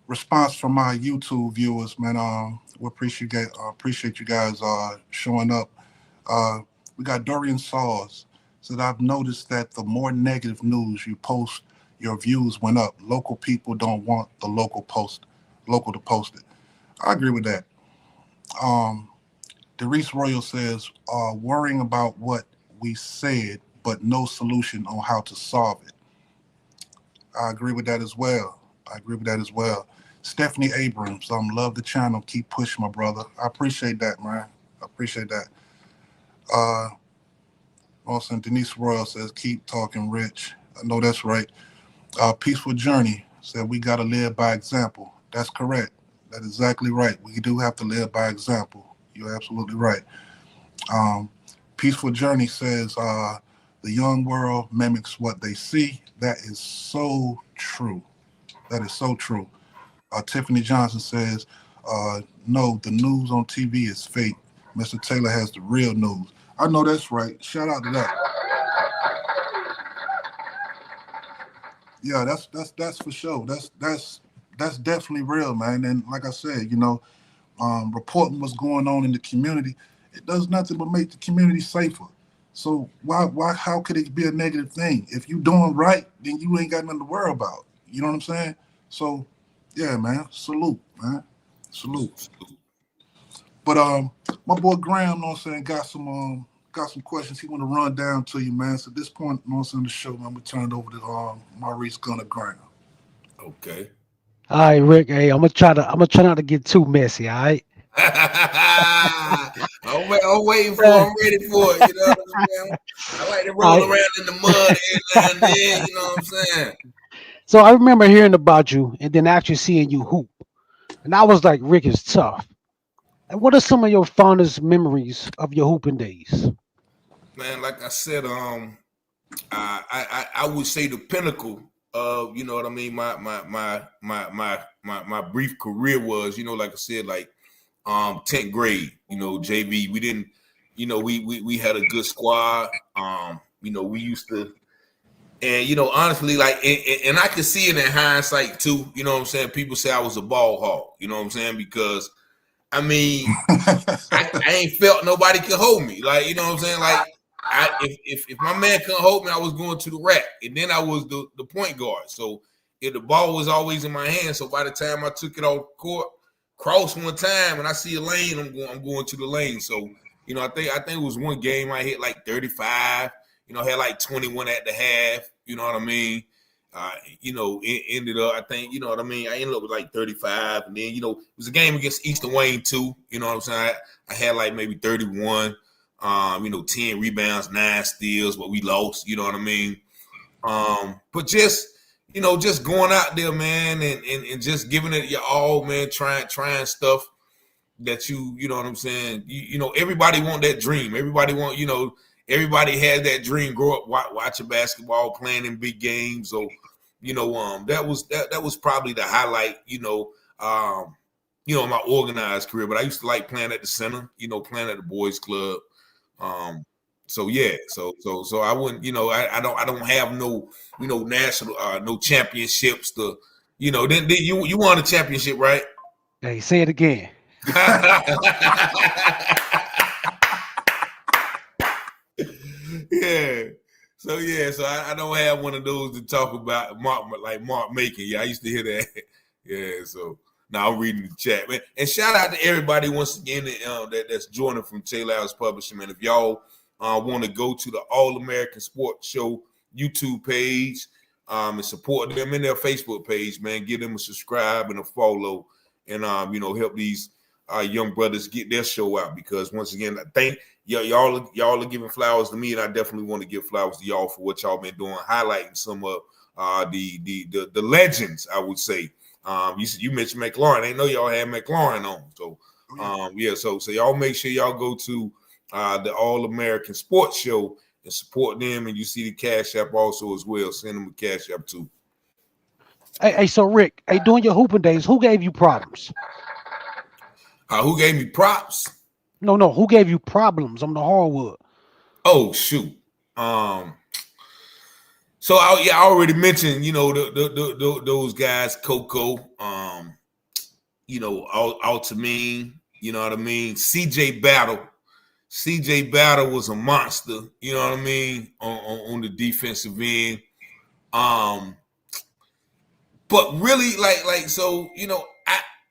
Response from my YouTube viewers, man. We appreciate you guys showing up. We got Dorian Saws said, I've noticed that the more negative news you post, your views went up. Local people don't want the local to post it. I agree with that. Derice Royal says, worrying about what we said, but no solution on how to solve it. I agree with that as well. Stephanie Abrams, love the channel. Keep pushing, my brother. I appreciate that, man. I appreciate that. Also, Denise Royal says, keep talking, Rich. I know that's right. Peaceful Journey said, we got to live by example. That's correct. That's exactly right. We do have to live by example. You're absolutely right. Peaceful Journey says, the young world mimics what they see. That is so true. That is so true. Tiffany Johnson says, no, the news on TV is fake. Mr. Taylor has the real news. I know that's right. Shout out to that. Yeah, that's for sure. That's definitely real, man. And like I said, reporting what's going on in the community, it does nothing but make the community safer. So how could it be a negative thing? If you doing right, then you ain't got nothing to worry about. You know what I'm saying? So yeah, man. Salute, man. Salute. But my boy Graham, you know what I'm saying, got some questions he want to run down to you, man. So at this point, you know what I'm saying, the show, man, we turn it over to Maurice Gunner Graham. Okay. All right, Rick. Hey, I'm gonna try not to get too messy. All right. I'm waiting for it. I'm ready for it. You know what I'm saying? I like to roll around in the mud every now and then. You know what I'm saying? So I remember hearing about you and then actually seeing you hoop, and I was like, Rick is tough. And what are some of your fondest memories of your hooping days? Man, like I said, I would say the pinnacle of, you know what I mean, my brief career was, you know, like I said, like 10th grade, you know, JV. We didn't, you know, we had a good squad. You know, we used to, and you know, honestly, like, and I can see it in hindsight too. You know what I'm saying? People say I was a ball hog. You know what I'm saying? Because I mean, I ain't felt nobody can hold me. Like, you know what I'm saying? Like, if my man couldn't hold me, I was going to the rack, and then I was the point guard. So if the ball was always in my hand, so by the time I took it off court, cross one time, and I see a lane, I'm going to the lane. So you know, I think it was one game I hit like 35. You know, had like 21 at the half. You know what I mean? You know, it ended up, I think, you know what I mean? I ended up with like 35. And then, you know, it was a game against Eastern Wayne too. You know what I'm saying? I had like maybe 31, you know, 10 rebounds, 9 steals, but we lost, you know what I mean? But just, you know, just going out there, man, and just giving it your all, man, trying stuff that you know what I'm saying? You know, everybody want that dream. Everybody want, you know, everybody had that dream, grow up watching basketball, playing in big games. So, you know, that was probably the highlight, you know, my organized career. But I used to like playing at the center, you know, playing at the boys club. So yeah, so I wouldn't, you know, I don't have no, you know, national no championships to, you know, then you won a championship, right? Hey, say it again. Yeah. So I don't have one of those to talk about Mark making. Yeah, I used to hear that. Yeah, so now I'm reading the chat, man. And shout out to everybody once again that's joining from Taylor House Publishing, man. If y'all want to go to the All American Sports Show YouTube page and support them in their Facebook page, man, give them a subscribe and a follow, and you know, help these young brothers get their show out, because once again, I think y'all are giving flowers to me, and I definitely want to give flowers to y'all for what y'all been doing, highlighting some of the legends, I would say. You mentioned McLaurin. I didn't know y'all had McLaurin on. So so y'all make sure y'all go to the All American Sports Show and support them, and you see the Cash App also as well. Send them a Cash App too. Hey, so Rick, hey, during your hooping days, who gave you problems? Who gave me props? No, who gave you problems on the hardwood? Oh shoot. So I already mentioned, you know, those guys, Coco, you know, Altamine, you know what I mean? CJ Battle was a monster, you know what I mean, on the defensive end. But really, like so, you know,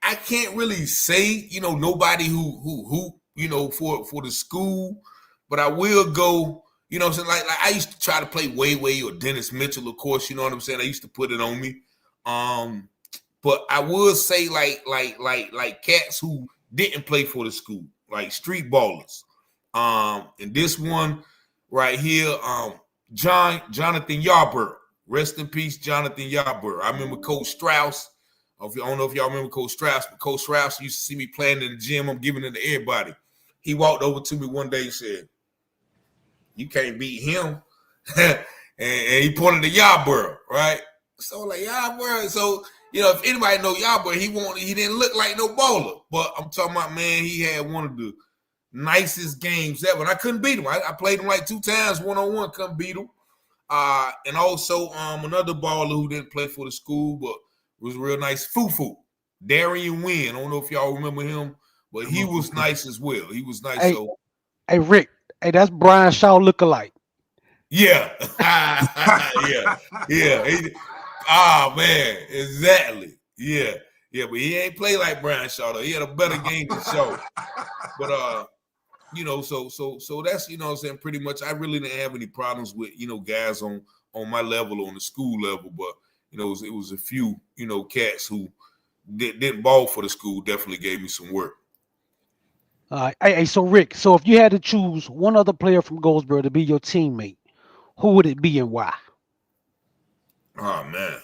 I can't really say, you know, nobody who you know, for the school, but I will go, you know what I'm saying? Like I used to try to play Way or Dennis Mitchell, of course, you know what I'm saying? I used to put it on me. But I would say like cats who didn't play for the school, like street ballers. And this one right here, Jonathan Yarborough. Rest in peace, Jonathan Yarborough. I remember Coach Strauss. I don't know if y'all remember Coach Strauss, but Coach Strauss used to see me playing in the gym. I'm giving it to everybody. He walked over to me one day and said, "You can't beat him." and he pointed to Yarborough, right? So like Yarborough. So, you know, if anybody know Yarborough, he didn't look like no bowler. But I'm talking about, man, he had one of the nicest games ever. And I couldn't beat him. I played him like 2 times one-on-one, couldn't beat him. And also another baller who didn't play for the school but was real nice, Fufu. Darian Wynn. I don't know if y'all remember him, but he was nice as well. He was nice. Hey Rick, hey, that's Brian Shaw lookalike. Yeah. yeah. Man, exactly. Yeah, but he ain't play like Brian Shaw though. He had a better game than Shaw. But you know, so that's, you know what I'm saying, pretty much I really didn't have any problems with, you know, guys on my level, on the school level, but you know, it was a few, you know, cats who didn't ball for the school, definitely gave me some work. Hey, so Rick, so if you had to choose one other player from Goldsboro to be your teammate, who would it be and why? Oh man.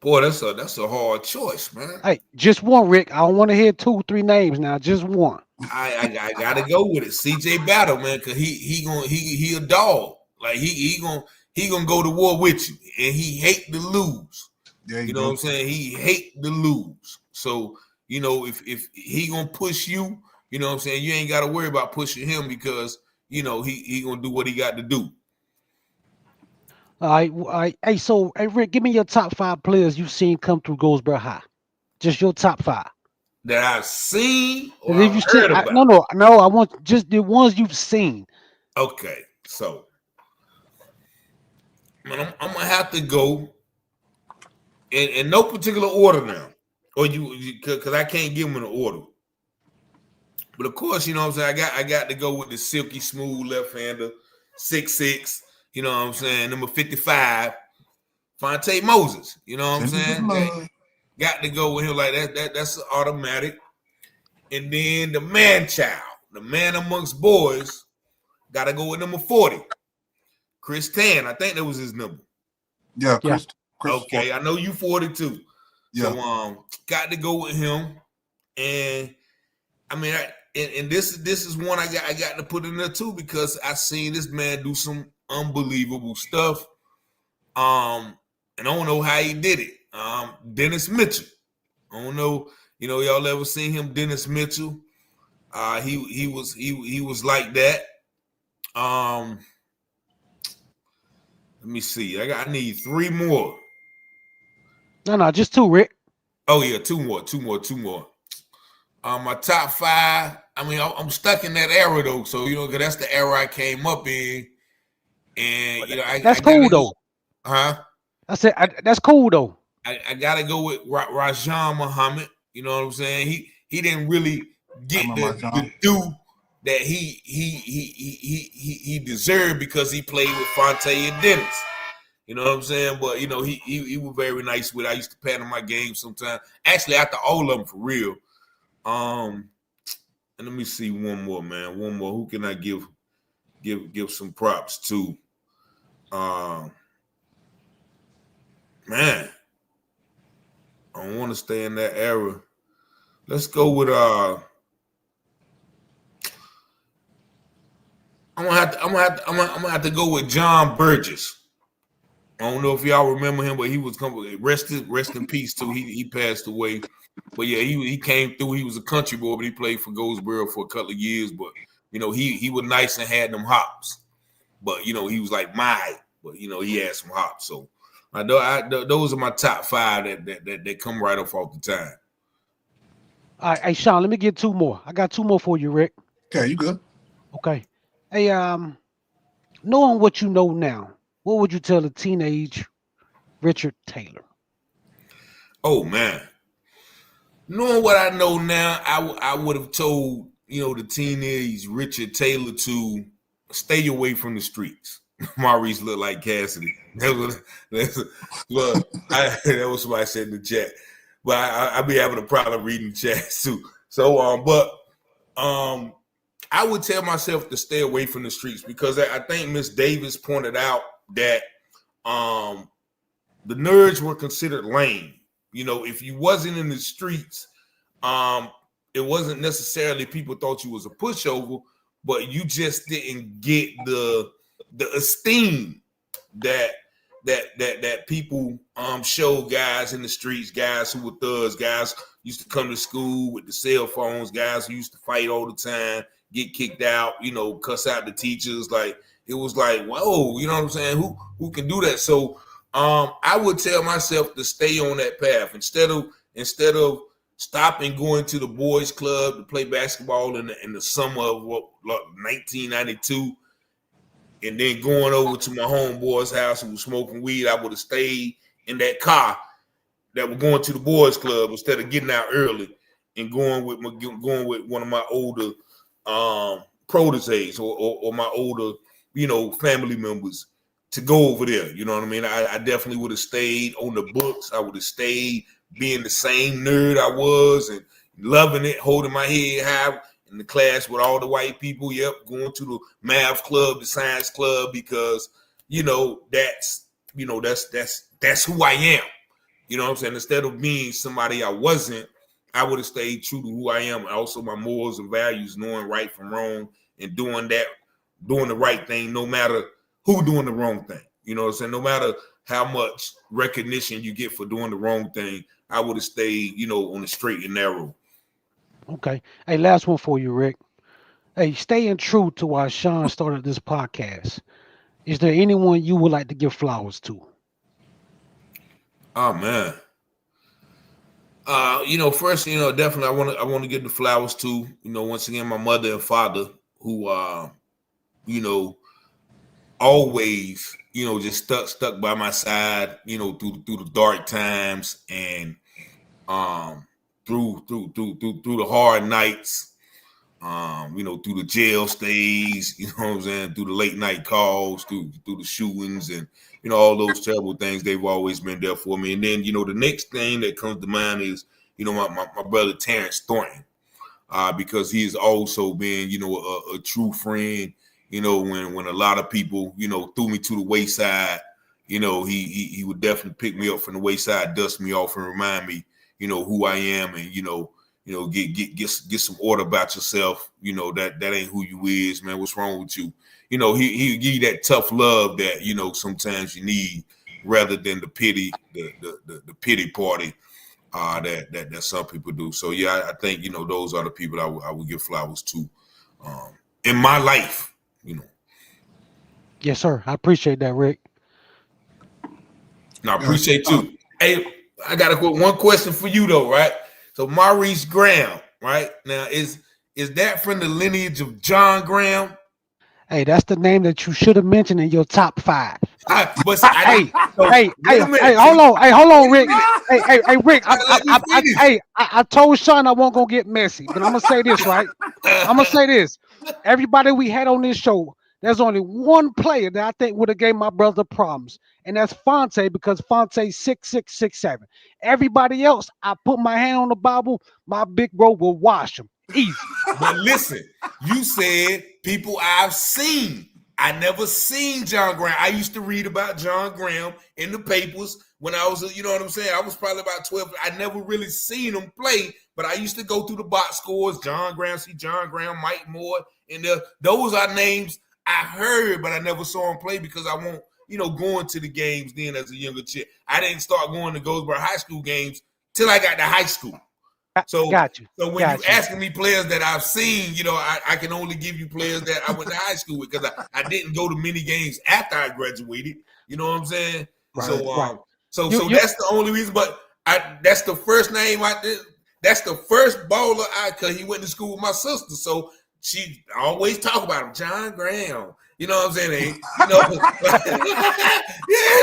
Boy, that's a hard choice, man. Hey, just one, Rick. I don't want to hear 2, 3 names now. Just one. I gotta go with it. CJ Battle, man, cause he a dog. Like he gonna go to war with you, and he hate to lose. There You you know what go. I'm saying? He hate to lose. So if he gonna push you, you know what I'm saying, you ain't gotta worry about pushing him because he gonna do what he got to do. All right, all right. Hey, so hey, Rick, give me your top 5 players you've seen come through Goldsboro High. Just your top 5. That I've seen or And if I've you see, heard about. no, I want just the ones you've seen. Okay, so man, I'm gonna have to go in no particular order now, or because I can't give them in an order. But of course, you know what I'm saying, I got to go with the silky smooth left-hander, 6'6", you know what I'm saying, number 55, Fonte Moses. You know what I'm saying? Got to go with him like that. That's automatic. And then the man child, the man amongst boys, got to go with number 40, Chris Tan. I think that was his number. Yeah, Chris. Okay, I know you 42. Yeah. So got to go with him. And I mean, and this is one I got to put in there too, because I seen this man do some unbelievable stuff. And I don't know how he did it. Dennis Mitchell. I don't know, y'all ever seen him, Dennis Mitchell? He was like that. Let me see. I need 3 more. No, just 2, Rick. Oh yeah, two more. My top 5. I mean, I'm stuck in that era though, so because that's the era I came up in, and that's cool though. Huh? I said that's cool though. I gotta go with Rajan Muhammad. You know what I'm saying? He didn't really get the due that he deserved because he played with Fonte and Dennis. You know what I'm saying? But he was very nice with it. I used to pat on my game sometimes. Actually, after all of them for real. And let me see one more, man. One more. Who can I give some props to? Man, I don't want to stay in that era. Let's go with I'm gonna have to go with John Burgess. I don't know if y'all remember him, but he was rest in peace too. He passed away. But yeah, he came through. He was a country boy, but he played for Goldsboro for a couple of years. But he was nice and had them hops. But he was like my height, but he had some hops. So those are my top 5 that come right off the time. All right, hey Shawn, let me get 2 more. I got 2 more for you, Rick. Okay, you good? Okay. Hey, knowing what you know now, what would you tell a teenage Richard Taylor? Oh man, knowing what I know now, I would have told the teenage Richard Taylor to stay away from the streets. Maurice looked like Cassidy. That was somebody said in the chat. But I be having a problem reading chats too. So, I would tell myself to stay away from the streets because I think Miss Davis pointed out that the nerds were considered lame. If you wasn't in the streets, it wasn't necessarily people thought you was a pushover, but you just didn't get the esteem that people show guys in the streets, guys who were thugs, guys used to come to school with the cell phones, guys who used to fight all the time, get kicked out, cuss out the teachers. Like it was like, whoa, you know what I'm saying? Who can do that? So I would tell myself to stay on that path instead of stopping going to the boys club to play basketball in the summer of 1992. And then going over to my homeboy's house who was smoking weed, I would have stayed in that car that was going to the boys club instead of getting out early and going with one of my older proteges or my older family members to go over there. You know what I mean? I definitely would have stayed on the books. I would have stayed being the same nerd I was and loving it, holding my head high in the class with all the white people. Yep, going to the math club, the science club, because that's who I am. You know what I'm saying? Instead of being somebody I wasn't, I would have stayed true to who I am, and also my morals and values, knowing right from wrong, and doing the right thing, no matter who doing the wrong thing. You know what I'm saying? No matter how much recognition you get for doing the wrong thing, I would have stayed, on the straight and narrow. Okay. Hey, last one for you, Rick. Hey, staying true to why Shawn started this podcast. Is there anyone you would like to give flowers to? Oh man. First, definitely I want to give the flowers to, once again, my mother and father who always, just stuck by my side, through the dark times, and through the hard nights, through the jail stays, what I'm saying, through the late night calls, through the shootings, and all those terrible things. They've always been there for me. And then the next thing that comes to mind is my brother Terrence Thornton, because he's also been a true friend. When a lot of people threw me to the wayside, he would definitely pick me up from the wayside, dust me off, and remind me who I am, and get some order about yourself. That ain't who you is, man. What's wrong with you? He give you that tough love that sometimes you need, rather than the pity, the pity party that some people do. So yeah, I think those are the people I would give flowers to in my life. Yes, sir. I appreciate that, Rick. No, I appreciate you. Hey, I got one question for you though, right? So Maurice Graham, right? Now is that from the lineage of John Graham? Hey, that's the name that you should have mentioned in your top 5. Hey, hold on, Rick. Hey, Rick. I told Shawn I won't go get messy, but I'm gonna say this, right? I'm gonna say this. Everybody we had on this show, there's only one player that I think would have gave my brother problems, and that's Fonte, because Fonte's 6'6", 6'7". Everybody else, I put my hand on the Bible, my big bro will wash them. Easy. But listen, you said people I've seen. I never seen John Graham. I used to read about John Graham in the papers when I was, you know what I'm saying? I was probably about 12. I never really seen him play, but I used to go through the box scores. John Graham, Mike Moore, and those are names I heard, but I never saw him play because I won't, going to the games then as a younger kid. I didn't start going to Goldsboro high school games till I got to high school. So, got you. So when you asking me players that I've seen, I can only give you players that I went to high school with, because I didn't go to many games after I graduated. You know what I'm saying? Right, so that's the only reason. But that's the first name that's the first baller because he went to school with my sister. So she always talk about him, John Graham. You know what I'm saying? Yeah,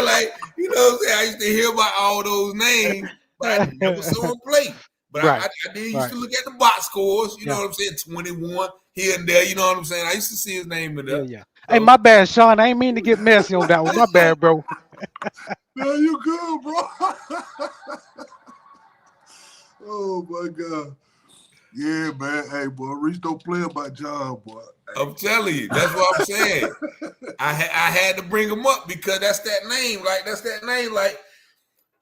like, you know what I'm saying? I used to hear about all those names, but I never saw him play. But I did used to look at the box scores, you know what I'm saying? 21 here and there, you know what I'm saying? I used to see his name in there. Yeah. Hey, my bad, Shawn. I ain't mean to get messy on that one. My bad, bro. No, you good, bro. Oh my God. Yeah, man. Hey, boy, Reese don't play about John, boy. Hey. I'm telling you, that's what I'm saying. I had to bring him up because that's that name. Like,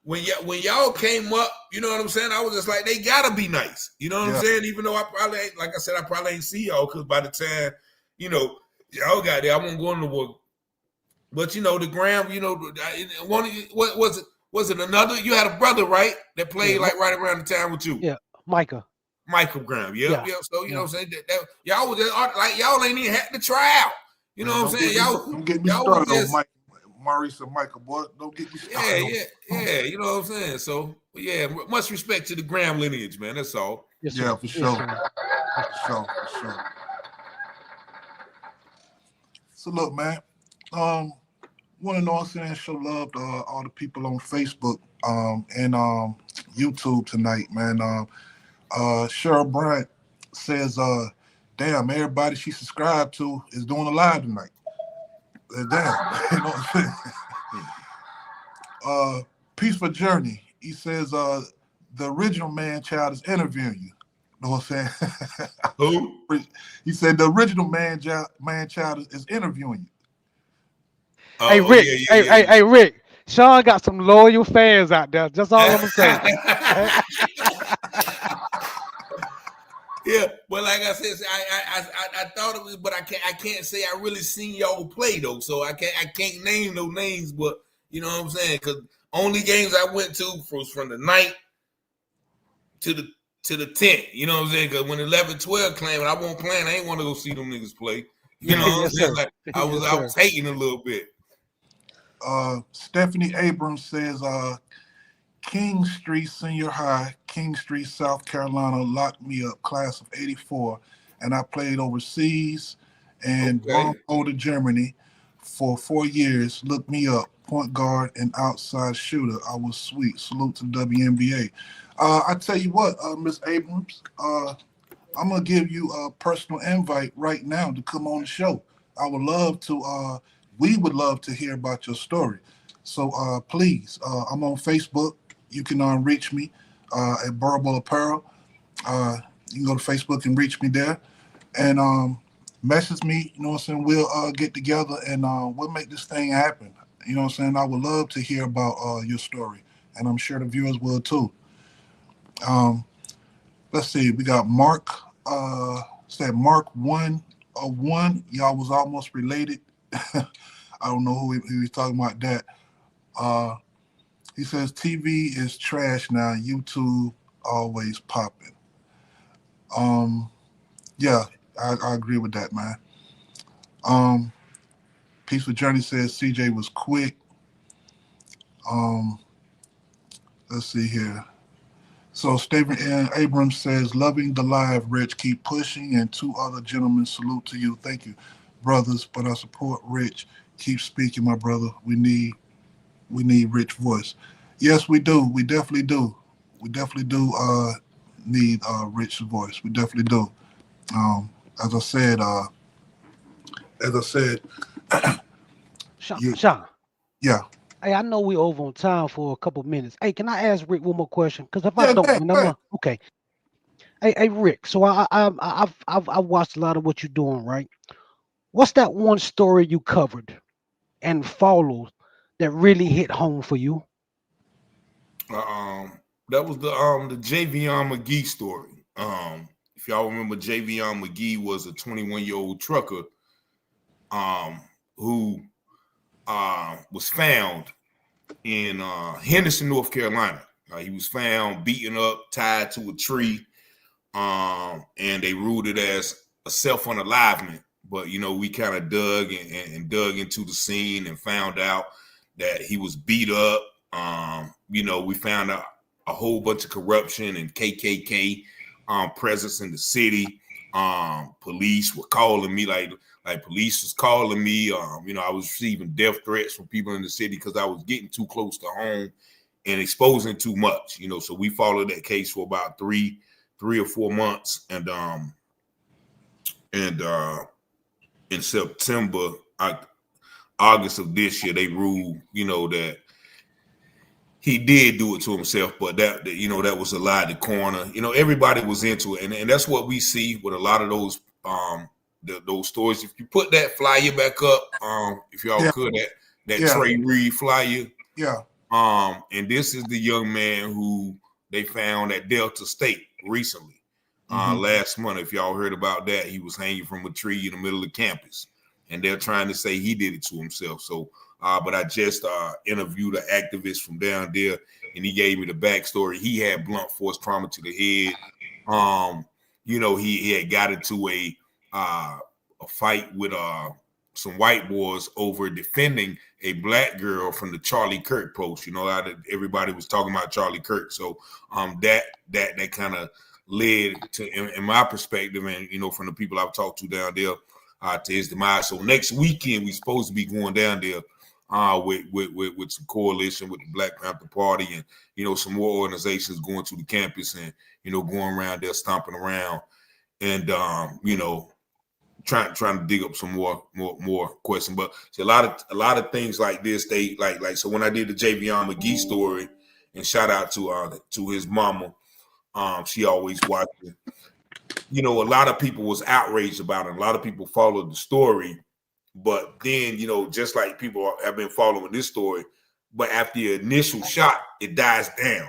when y'all came up, you know what I'm saying? I was just like, they gotta be nice. You know what I'm saying? Even though I probably ain't, like I said, I probably ain't see y'all, because by the time, y'all got there, I won't go into work. But the Graham, what was it? Was it another? You had a brother, right? That played like right around the time with you. Yeah, Michael Graham. Yeah. So you know what I'm saying? That y'all was just, like, y'all ain't even had to try out. You know what I'm saying? Don't get me started on Mike. Maurice and Michael, boy, don't get me started. Yeah, you know what I'm saying? So, yeah, much respect to the Graham lineage, man. That's all. Yes, yeah, for sure. For sure. So, look, man, want to know, I'm saying, show love to all the people on Facebook and YouTube tonight, man. Cheryl Bryant says, damn, everybody she subscribed to is doing a live tonight. Damn, you know what I'm saying? Peaceful Journey. He says the original man child is interviewing you. You know what I'm saying? Who? He said the original man child is interviewing you. Hey, Rick. Hey, Rick. Shawn got some loyal fans out there. That's all I'm gonna say. Yeah, but like I said, I thought it was, but I can't say I really seen y'all play though. So I can't name no names, but you know what I'm saying? Because only games I went to was from the night to the 10th. You know what I'm saying? Because when 11, 12 came, and I won't play, I ain't want to go see them niggas play. You know what I'm Yes, saying? sir. Like I Yes, was sir. hating a little bit. Stephanie Abrams says, King Street Senior High, King Street, South Carolina, locked me up, class of '84, and I played overseas in Okay. Goldsboro, Germany, for 4 years. Look me up, point guard and outside shooter. I was sweet. Salute to WNBA. I tell you what, Miss Abrams, I'm gonna give you a personal invite right now to come on the show. I would love to. We would love to hear about your story. So please, I'm on Facebook. You can reach me at Verbal Apparel. You can go to Facebook and reach me there, and message me. You know what I'm saying? We'll get together and we'll make this thing happen. You know what I'm saying? I would love to hear about your story, and I'm sure the viewers will too. Um, let's see. We got Mark. Said Mark 101. Y'all was almost related. I don't know who he was talking about that. Uh, he says TV is trash now. YouTube always popping. Um, yeah, I agree with that, man. Um, Peaceful Journey says CJ was quick. Um, let's see here. So Stephen Abrams says, loving the live, Rich. Keep pushing. And two other gentlemen, salute to you. Thank you, brothers. But I support Rich. Keep speaking, my brother. We need Rich voice. Yes, we do. We definitely do. We definitely do need Rich voice. We definitely do. Um, as I said, as I said, you Shawn. yeah. Hey, I know we over on time for a couple minutes. Hey, can I ask Rick one more question? Because if I Yeah, don't, go man, ahead. okay. Hey, Rick. So I've watched a lot of what you're doing, right? What's that one story you covered and followed that really hit home for you? That was the Javion McGee story. If y'all remember, Javion McGee was a 21-year-old trucker who was found in Henderson, North Carolina. He was found beaten up, tied to a tree, and they ruled it as a self-unalivement. But we kind of dug and dug into the scene and found out that he was beat up. We found out a whole bunch of corruption and KKK presence in the city. Police were calling me like police was calling me. I was receiving death threats from people in the city because I was getting too close to home and exposing too much. So we followed that case for about 3 or 4 months, and in September, August of this year, they ruled, that he did do it to himself, but that was a lie at the corner. Everybody was into it, and that's what we see with a lot of those those stories. If you put that flyer back up, if y'all Yeah, could, that yeah, Trey Reed flyer. yeah. And this is the young man who they found at Delta State recently. Mm-hmm. Last month, if y'all heard about that, he was hanging from a tree in the middle of campus, and they're trying to say he did it to himself. So, but I just interviewed an activist from down there, and he gave me the backstory. He had blunt force trauma to the head. He had got into a fight with some white boys over defending a black girl from the Charlie Kirk post. Everybody was talking about Charlie Kirk. So that kind of led to, in my perspective, and from the people I've talked to down there, to his demise. So next weekend we're supposed to be going down there with some coalition with the Black Panther Party, and some more organizations going to the campus and going around there stomping around and trying to dig up some more questions. But see, a lot of things like this, they like so when I did the Javion McGee story, and shout out to his mama. She always watching. A lot of people was outraged about it. A lot of people followed the story, but then just like people have been following this story, but after the initial shot, it dies down.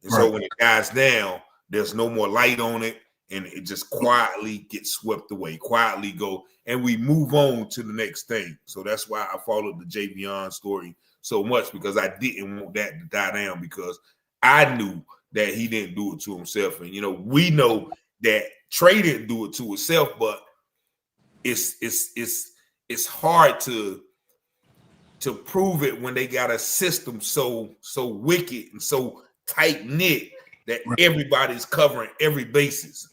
And so Right. when it dies down, there's no more light on it, and it just quietly gets swept away, quietly go, and we move on to the next thing. So that's why I followed the Javion story so much, because I didn't want that to die down, because I knew that he didn't do it to himself. And, we know that Trey didn't do it to himself, but it's hard to prove it when they got a system so wicked and so tight knit that everybody's covering every basis.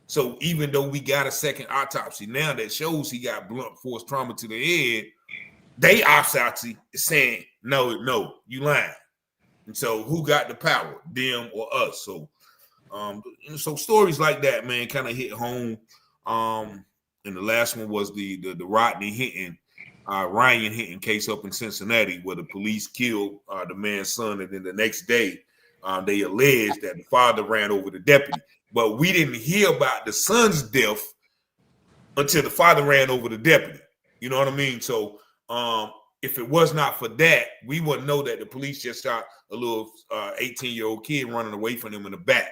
So even though we got a second autopsy now that shows he got blunt force trauma to the head, they autopsy is saying no, you lying. And so who got the power, them or us? So so stories like that, man, kind of hit home. And the last one was the Rodney Hinton, Ryan Hinton case up in Cincinnati, where the police killed the man's son, and then the next day they alleged that the father ran over the deputy. But we didn't hear about the son's death until the father ran over the deputy. You know what I mean? So if it was not for that, we wouldn't know that the police just shot a little 18-year-old kid running away from him in the back.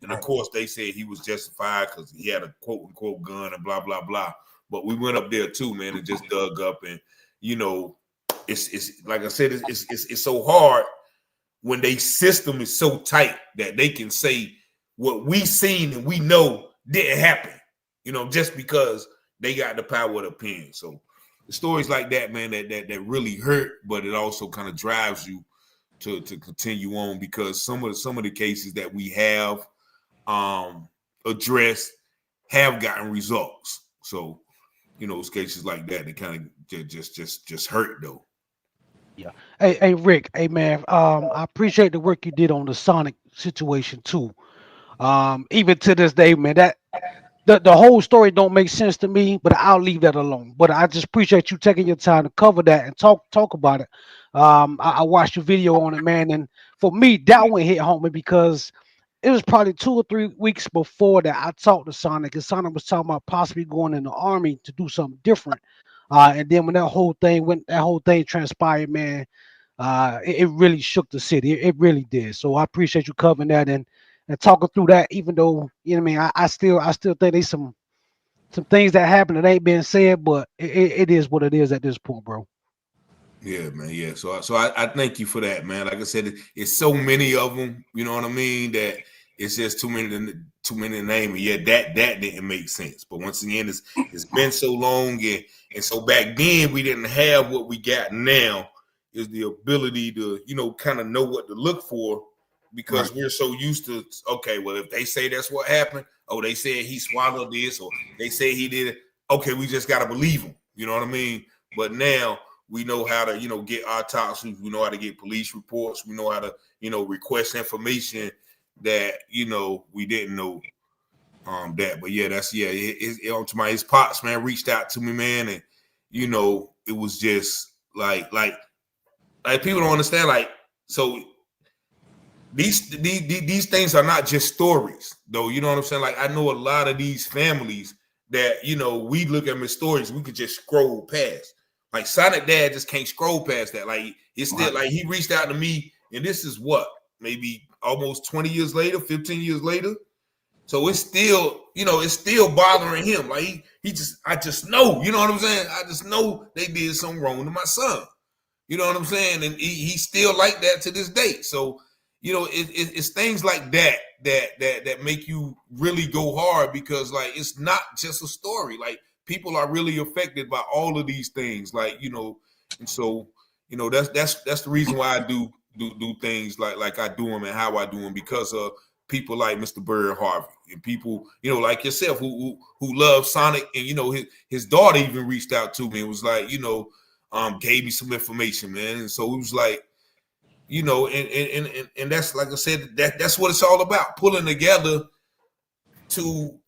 And of course, they said he was justified because he had a quote unquote gun and blah, blah, blah. But we went up there too, man, and just dug up. And, it's like I said, it's so hard when their system is so tight that they can say what we seen and we know didn't happen, just because they got the power of the pen. So the stories like that, man, that really hurt, but it also kind of drives you to continue on, because some of the cases that we have addressed have gotten results. So, it's cases like that kind of just hurt though. Yeah. Hey, Rick. Hey, man. I appreciate the work you did on the Sonic situation too. Even to this day, man, that the whole story don't make sense to me, but I'll leave that alone. But I just appreciate you taking your time to cover that and talk about it. I watched your video on it, man, and for me, that one hit home because it was probably 2 or 3 weeks before that I talked to Sonic, and Sonic was talking about possibly going in the army to do something different. And then when that whole thing transpired, man, it really shook the city. It really did. So I appreciate you covering that and talking through that. Even though what I mean, I still think there's some things that happen that ain't been said, but it is what it is at this point, bro. Yeah, man. Yeah. So I thank you for that, man. Like I said, it's so many of them. You know what I mean? That it's just too many to name. And yeah, that didn't make sense. But once again, it's been so long, and so back then we didn't have what we got now. Is the ability to kind of know what to look for, because we're so used to, okay, well, if they say that's what happened, they said he swallowed this, or they say he did it, okay, we just got to believe them. You know what I mean? But now we know how to, get autopsies. We know how to get police reports. We know how to, request information that, we didn't know that. But yeah, that's, his pops, man, reached out to me, man. And, it was just like people don't understand. Like, so these things are not just stories, though. You know what I'm saying? Like, I know a lot of these families that, we look at them as stories, we could just scroll past. Like, Sonic Dad just can't scroll past that. Like, it's still like he reached out to me, and this is what, maybe almost 20 years later, 15 years later. So it's still, it's still bothering him. Like, I just know, you know what I'm saying? I just know they did something wrong to my son. You know what I'm saying? And he's still like that to this day. So, it's things like that make you really go hard, because like, it's not just a story. Like, people are really affected by all of these things. Like, and so, that's the reason why I do things like I do them and how I do them, because of people like Mr. Bird Harvey and people, like yourself who love Sonic. And, his daughter even reached out to me and was like, gave me some information, man. And so it was like, and that's, like I said, that's what it's all about, pulling together to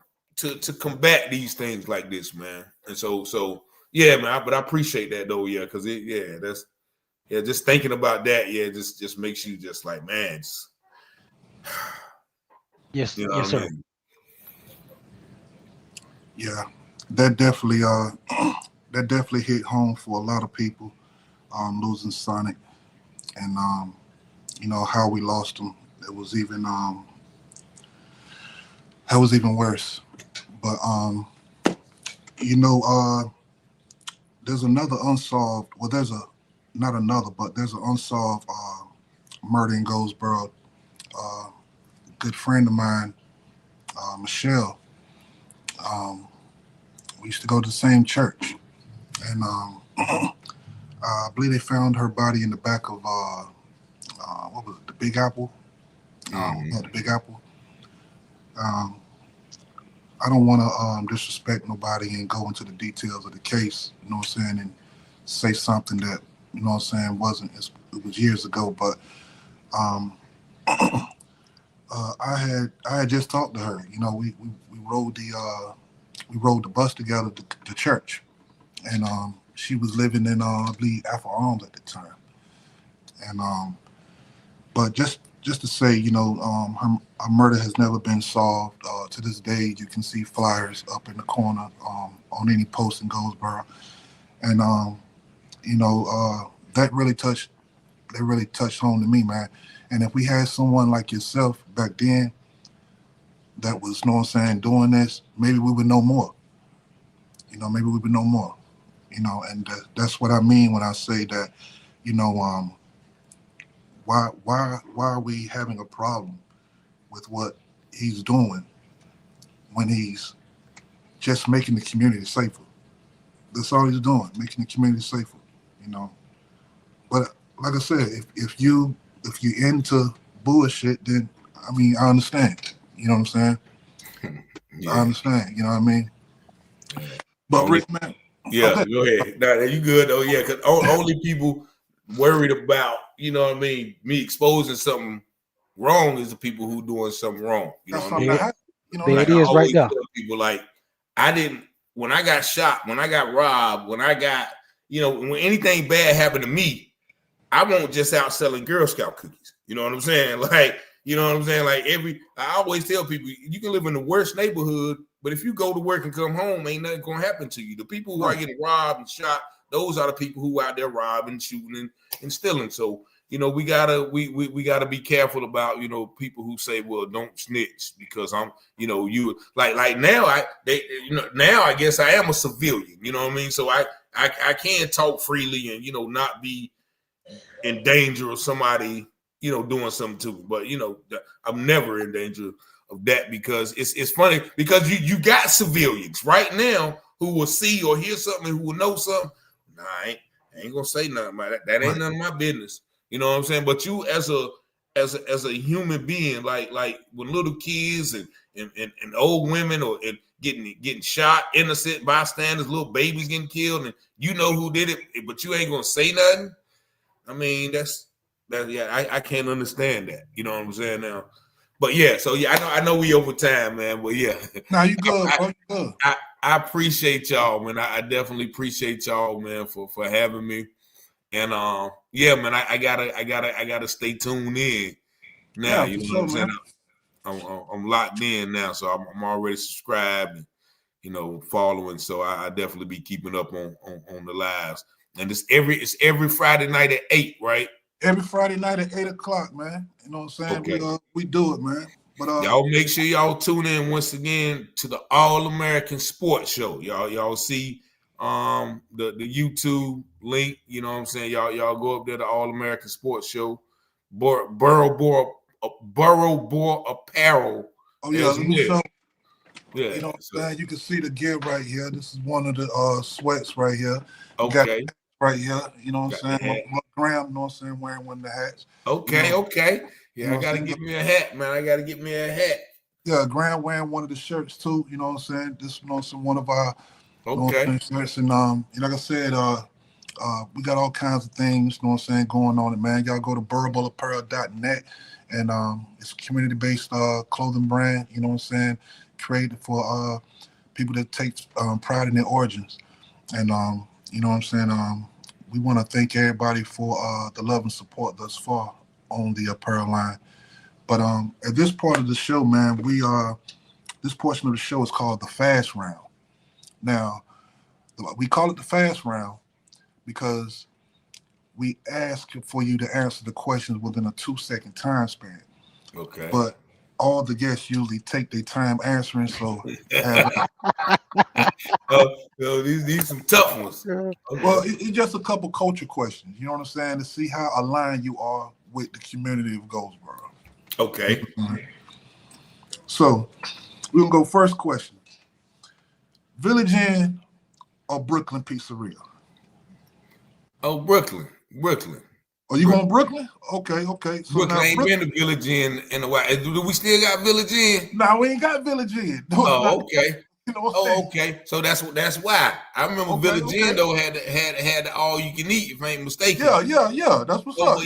combat these things like this, man. And so yeah, man. But I appreciate that though, yeah, because just thinking about that, just makes you just like, man. Yes, yes, sir. Yeah, that definitely hit home for a lot of people, losing Sonic. and you know how we lost him. It was even that was even worse. But you know, there's another unsolved. Well, there's a not another, but there's an unsolved murder in Goldsboro. Uh, good friend of mine, Michelle. Um, we used to go to the same church, and I believe they found her body in the back of what was it, the Big Apple? Not the Big Apple. Um, I don't want to disrespect nobody and go into the details of the case, you know what I'm saying, and say something that, you know what I'm saying, it was years ago, but um, I had just talked to her. You know, we rode the bus together to church, and she was living in I believe Alpha Arms at the time, and but just to say, you know, her murder has never been solved. To this day, you can see flyers up in the corner on any post in Goldsboro, and you know that really touched home to me, man. And if we had someone like yourself back then that was, you know what I'm saying, doing this, maybe we would know more. You know, maybe we would know more. You know, and that's what I mean when I say that, you know, why are we having a problem with what he's doing when he's just making the community safer? That's all he's doing, making the community safer. You know, but like I said, if you into bullshit, then I mean I understand. You know what I'm saying? Yeah. I understand. You know what I mean? Yeah. But Rick, man, yeah, okay. go ahead. Nah, you good though? Yeah, because only people worried about, you know what I mean, me exposing something wrong is the people who doing something wrong. You know That's what I something mean? that you know. There Like it I is right always there. tell people, like I didn't when I got shot, when I got robbed, when I got, you know, when anything bad happened to me, I won't just out selling Girl Scout cookies. You know what I'm saying? Like, you know what I'm saying? Like I always tell people, you can live in the worst neighborhood, but if you go to work and come home, ain't nothing gonna happen to you. The people who are getting robbed and shot, those are the people who out there robbing, shooting, and stealing. So, you know, we gotta be careful about, you know, people who say, well, don't snitch because I'm, you know, you like now now I guess I am a civilian, you know what I mean? So I can talk freely and, you know, not be in danger of somebody, you know, doing something to me. But, you know, I'm never in danger of that because it's funny because you got civilians right now who will see or hear something, who will know something. Nah, I ain't gonna say nothing about that. That ain't none of my business. You know what I'm saying? But you as a human being, like when little kids and old women or getting shot, innocent bystanders, little babies getting killed, and you know who did it, but you ain't gonna say nothing. I mean, I can't understand that. You know what I'm saying now? But yeah, so yeah, I know we over time, man. But yeah. Now you good, bro. You good. I appreciate y'all, man. I definitely appreciate y'all, man, for having me. And yeah, man, I gotta stay tuned in now. Yeah, You for know what I'm sure, saying? man. I'm locked in now, so I'm already subscribed and, you know, following. So I definitely be keeping up on the lives. And it's every Friday night at 8, right? Every Friday night at 8 o'clock, man. You know what I'm saying? Okay. We do it, man. But y'all make sure y'all tune in once again to the All American Sports Show. Y'all see the YouTube link. You know what I'm saying? Y'all go up there to All American Sports Show. Burrow Boy Apparel. oh yeah, let me show. Yeah. You know what I'm saying? You can see the gear right here. This is one of the sweats right here. We Okay. got right here. You know what I'm Got saying? My Graham, you know what I'm saying, wearing one of the hats. Okay, you know, okay. Yeah, you know I gotta get me a hat, man. I gotta get me a hat. Yeah, Graham wearing one of the shirts too. You know what I'm saying? This, you know, some one of our shirts, and like I said, we got all kinds of things, you know what I'm saying, going on, man. Y'all go to burableapparel.net, and it's a community-based clothing brand, you know what I'm saying, created for people that take pride in their origins. And, you know what I'm saying, we want to thank everybody for the love and support thus far on the apparel line. But at this part of the show, man, this portion of the show is called the fast round. Now, we call it the fast round because we ask for you to answer the questions within a 2-second time span. Okay. But all the guests usually take their time answering, so have these some tough ones. Yeah. Okay. well, it's just a couple culture questions. You know what I'm saying? To see how aligned you are with the community of Goldsboro. Okay. So we can go first question: Village Inn or Brooklyn Pizzeria? Oh, Brooklyn. Are you going Brooklyn? Okay. So Brooklyn now ain't been to Village Inn in a while. Do we still got Village Inn? No, we ain't got Village Inn. No, Oh, okay. You know what I'm saying? Okay. So that's why. I remember Village Inn though had the all you can eat, if I ain't mistaken. Yeah. That's what's up.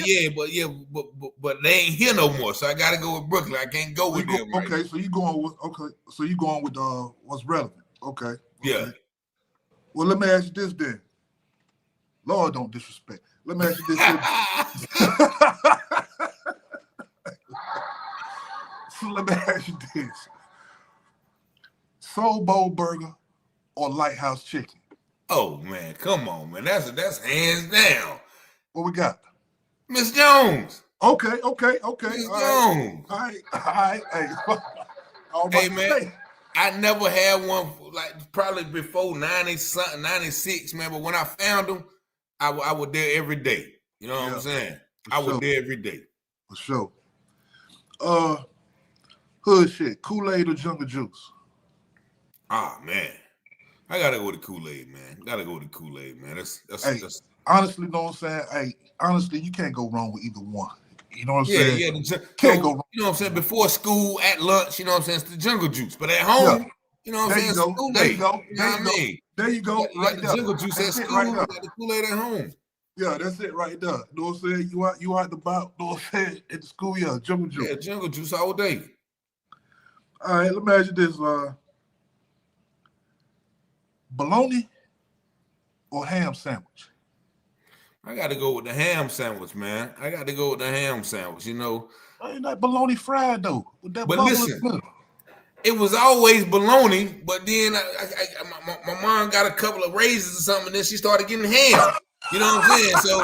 But they ain't here no more. So I gotta go with Brooklyn. I can't go with them. Right okay, now. so you going with what's relevant. Okay. Yeah. Well, let me ask you this then. Lord, don't disrespect. Let me ask you this. So let me ask you this. Soul Bowl Burger or Lighthouse Chicken? Oh man, come on, man. That's hands down. What we got? Miss Jones. Okay. Miss All Jones. right. Hey man, I never had one like probably before 90-something, 96, man. But when I found them, I was there every day. You know what I'm saying? I was there every day. For sure. Hood shit, Kool-Aid or Jungle Juice? Ah man, I gotta go with the Kool-Aid, man. That's honestly, know what I'm saying? Hey, honestly, you can't go wrong with either one. You know what I'm saying? Can't go wrong. You know what I'm saying? Before school, at lunch, you know what I'm saying? It's the Jungle Juice. But at home, you know what I'm saying? It's Kool-Aid. There you go. You got the Jungle Juice at school, you got the Kool-Aid at home. Yeah, that's it right there. You know what I'm saying? You out the bout, you know what I'm saying? At the school, Jungle Juice. Yeah, Jungle Juice all day. All right, let me ask you this. Bologna or ham sandwich? I got to go with the ham sandwich, man. You know. Ain't that bologna fried, though? With that but listen, it was always bologna, but then my mom got a couple of raises or something, and then she started getting ham. You know what I'm saying? So,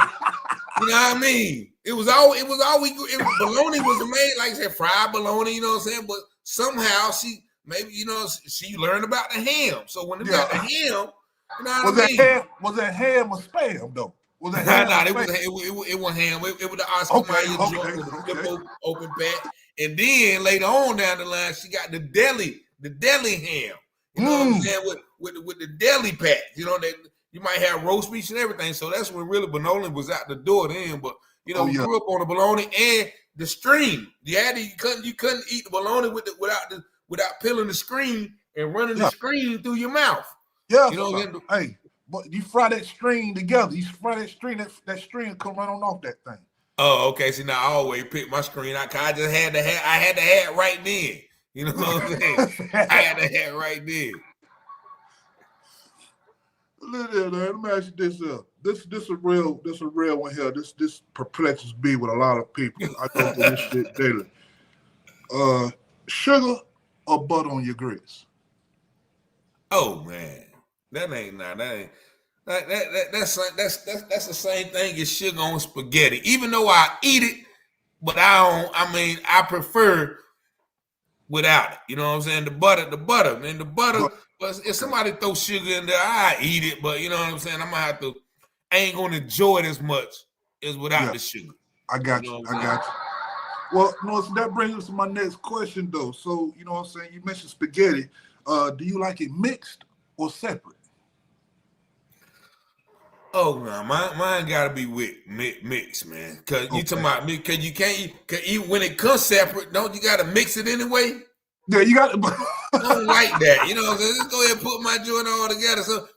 you know what I mean? It was always bologna was the main, like I said, fried bologna, you know what I'm saying? But somehow she learned about the ham. So when it got the ham, you know what I mean? Was that ham or spam, though? Was that ham? It was ham. It was the Oscar Mayer joint with the flip open pack. And then later on down the line, she got the deli ham. You know what I'm saying? With the deli pack. You know, that you might have roast beef and everything. So that's when really bologna was out the door then. But we grew up on the bologna and the string. You couldn't eat the bologna without peeling the screen and running the screen through your mouth. Yeah. You know, hey, but you fry that string together. You fry that string, that string come right on off that thing. Oh, okay. See, now I always pick my screen out because I just had to have it right then. You know what I'm saying? I had to have it right then. Let me ask you this. This a real one here. This perplexes me with a lot of people. I go through this shit daily. Sugar or butter on your grits? Oh man, that's the same thing as sugar on spaghetti. Even though I eat it, but I prefer without it. You know what I'm saying? The butter, man. The butter. But if somebody throw sugar in there, I eat it. But you know what I'm saying? I ain't gonna enjoy it as much as without the sugar. I got you. Well, so that brings us to my next question, though. So, you know what I'm saying? You mentioned spaghetti. Do you like it mixed or separate? Oh no, mine gotta be with mix, man. Cause you talking about me? Cause you can't eat when it comes separate. Don't you gotta mix it anyway? Yeah, you got. I don't like that. You know what I'm saying? Let's go ahead and put my joint all together. So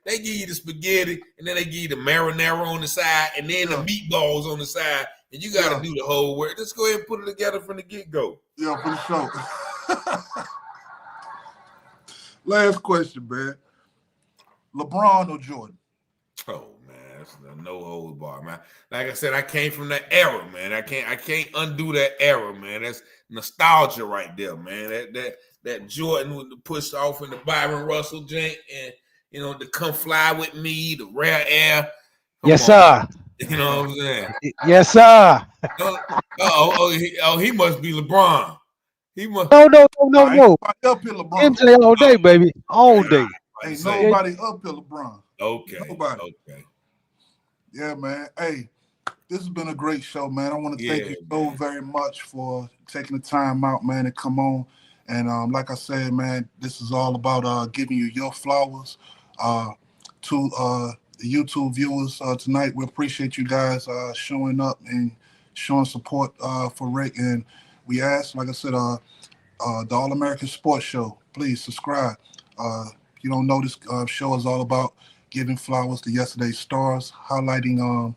they give you the spaghetti, and then they give you the marinara on the side, and then the meatballs on the side, and you got to do the whole work. Let's go ahead and put it together from the get-go. Yeah, for sure. Last question, man. LeBron or Jordan? Oh man, that's no holds bar, man. Like I said, I came from that era, man. I can't undo that era, man. That's nostalgia right there, man. That Jordan with the push off in the Byron Russell jank, and you know, the come fly with me, the rare air. Yes, sir. You know what I'm saying? Yes, sir. He must be LeBron. He must. No. Nah, ain't nobody up here, LeBron. MJ all day, baby. All day. Ain't nobody up here, LeBron. Okay. Nobody. Okay. Yeah, man. Hey, this has been a great show, man. I want to thank you so very much for taking the time out, man, to come on. And like I said, man, this is all about giving you your flowers. To the YouTube viewers tonight, we appreciate you guys showing up and showing support for Rick. And we ask, like I said, the All American Sports Show, please subscribe. If you don't know, this show is all about giving flowers to yesterday's stars, highlighting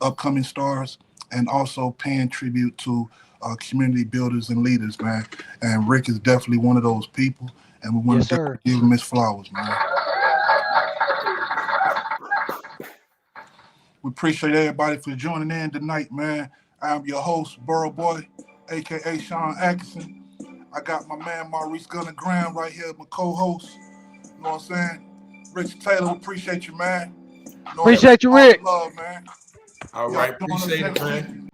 upcoming stars, and also paying tribute to community builders and leaders, man. And Rick is definitely one of those people, and we want to give him his flowers, man. We appreciate everybody for joining in tonight, man. I'm your host, Burrow Boy, a.k.a. Shawn Atkinson. I got my man Maurice Gunner Graham right here, my co-host. You know what I'm saying? Rich Taylor, appreciate you, man. Appreciate you, Rick. Love, man. All right, appreciate it, man.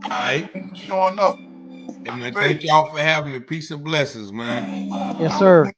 All right. Showing up. And man, thank y'all for having me. Peace and blessings, man. Yes, sir.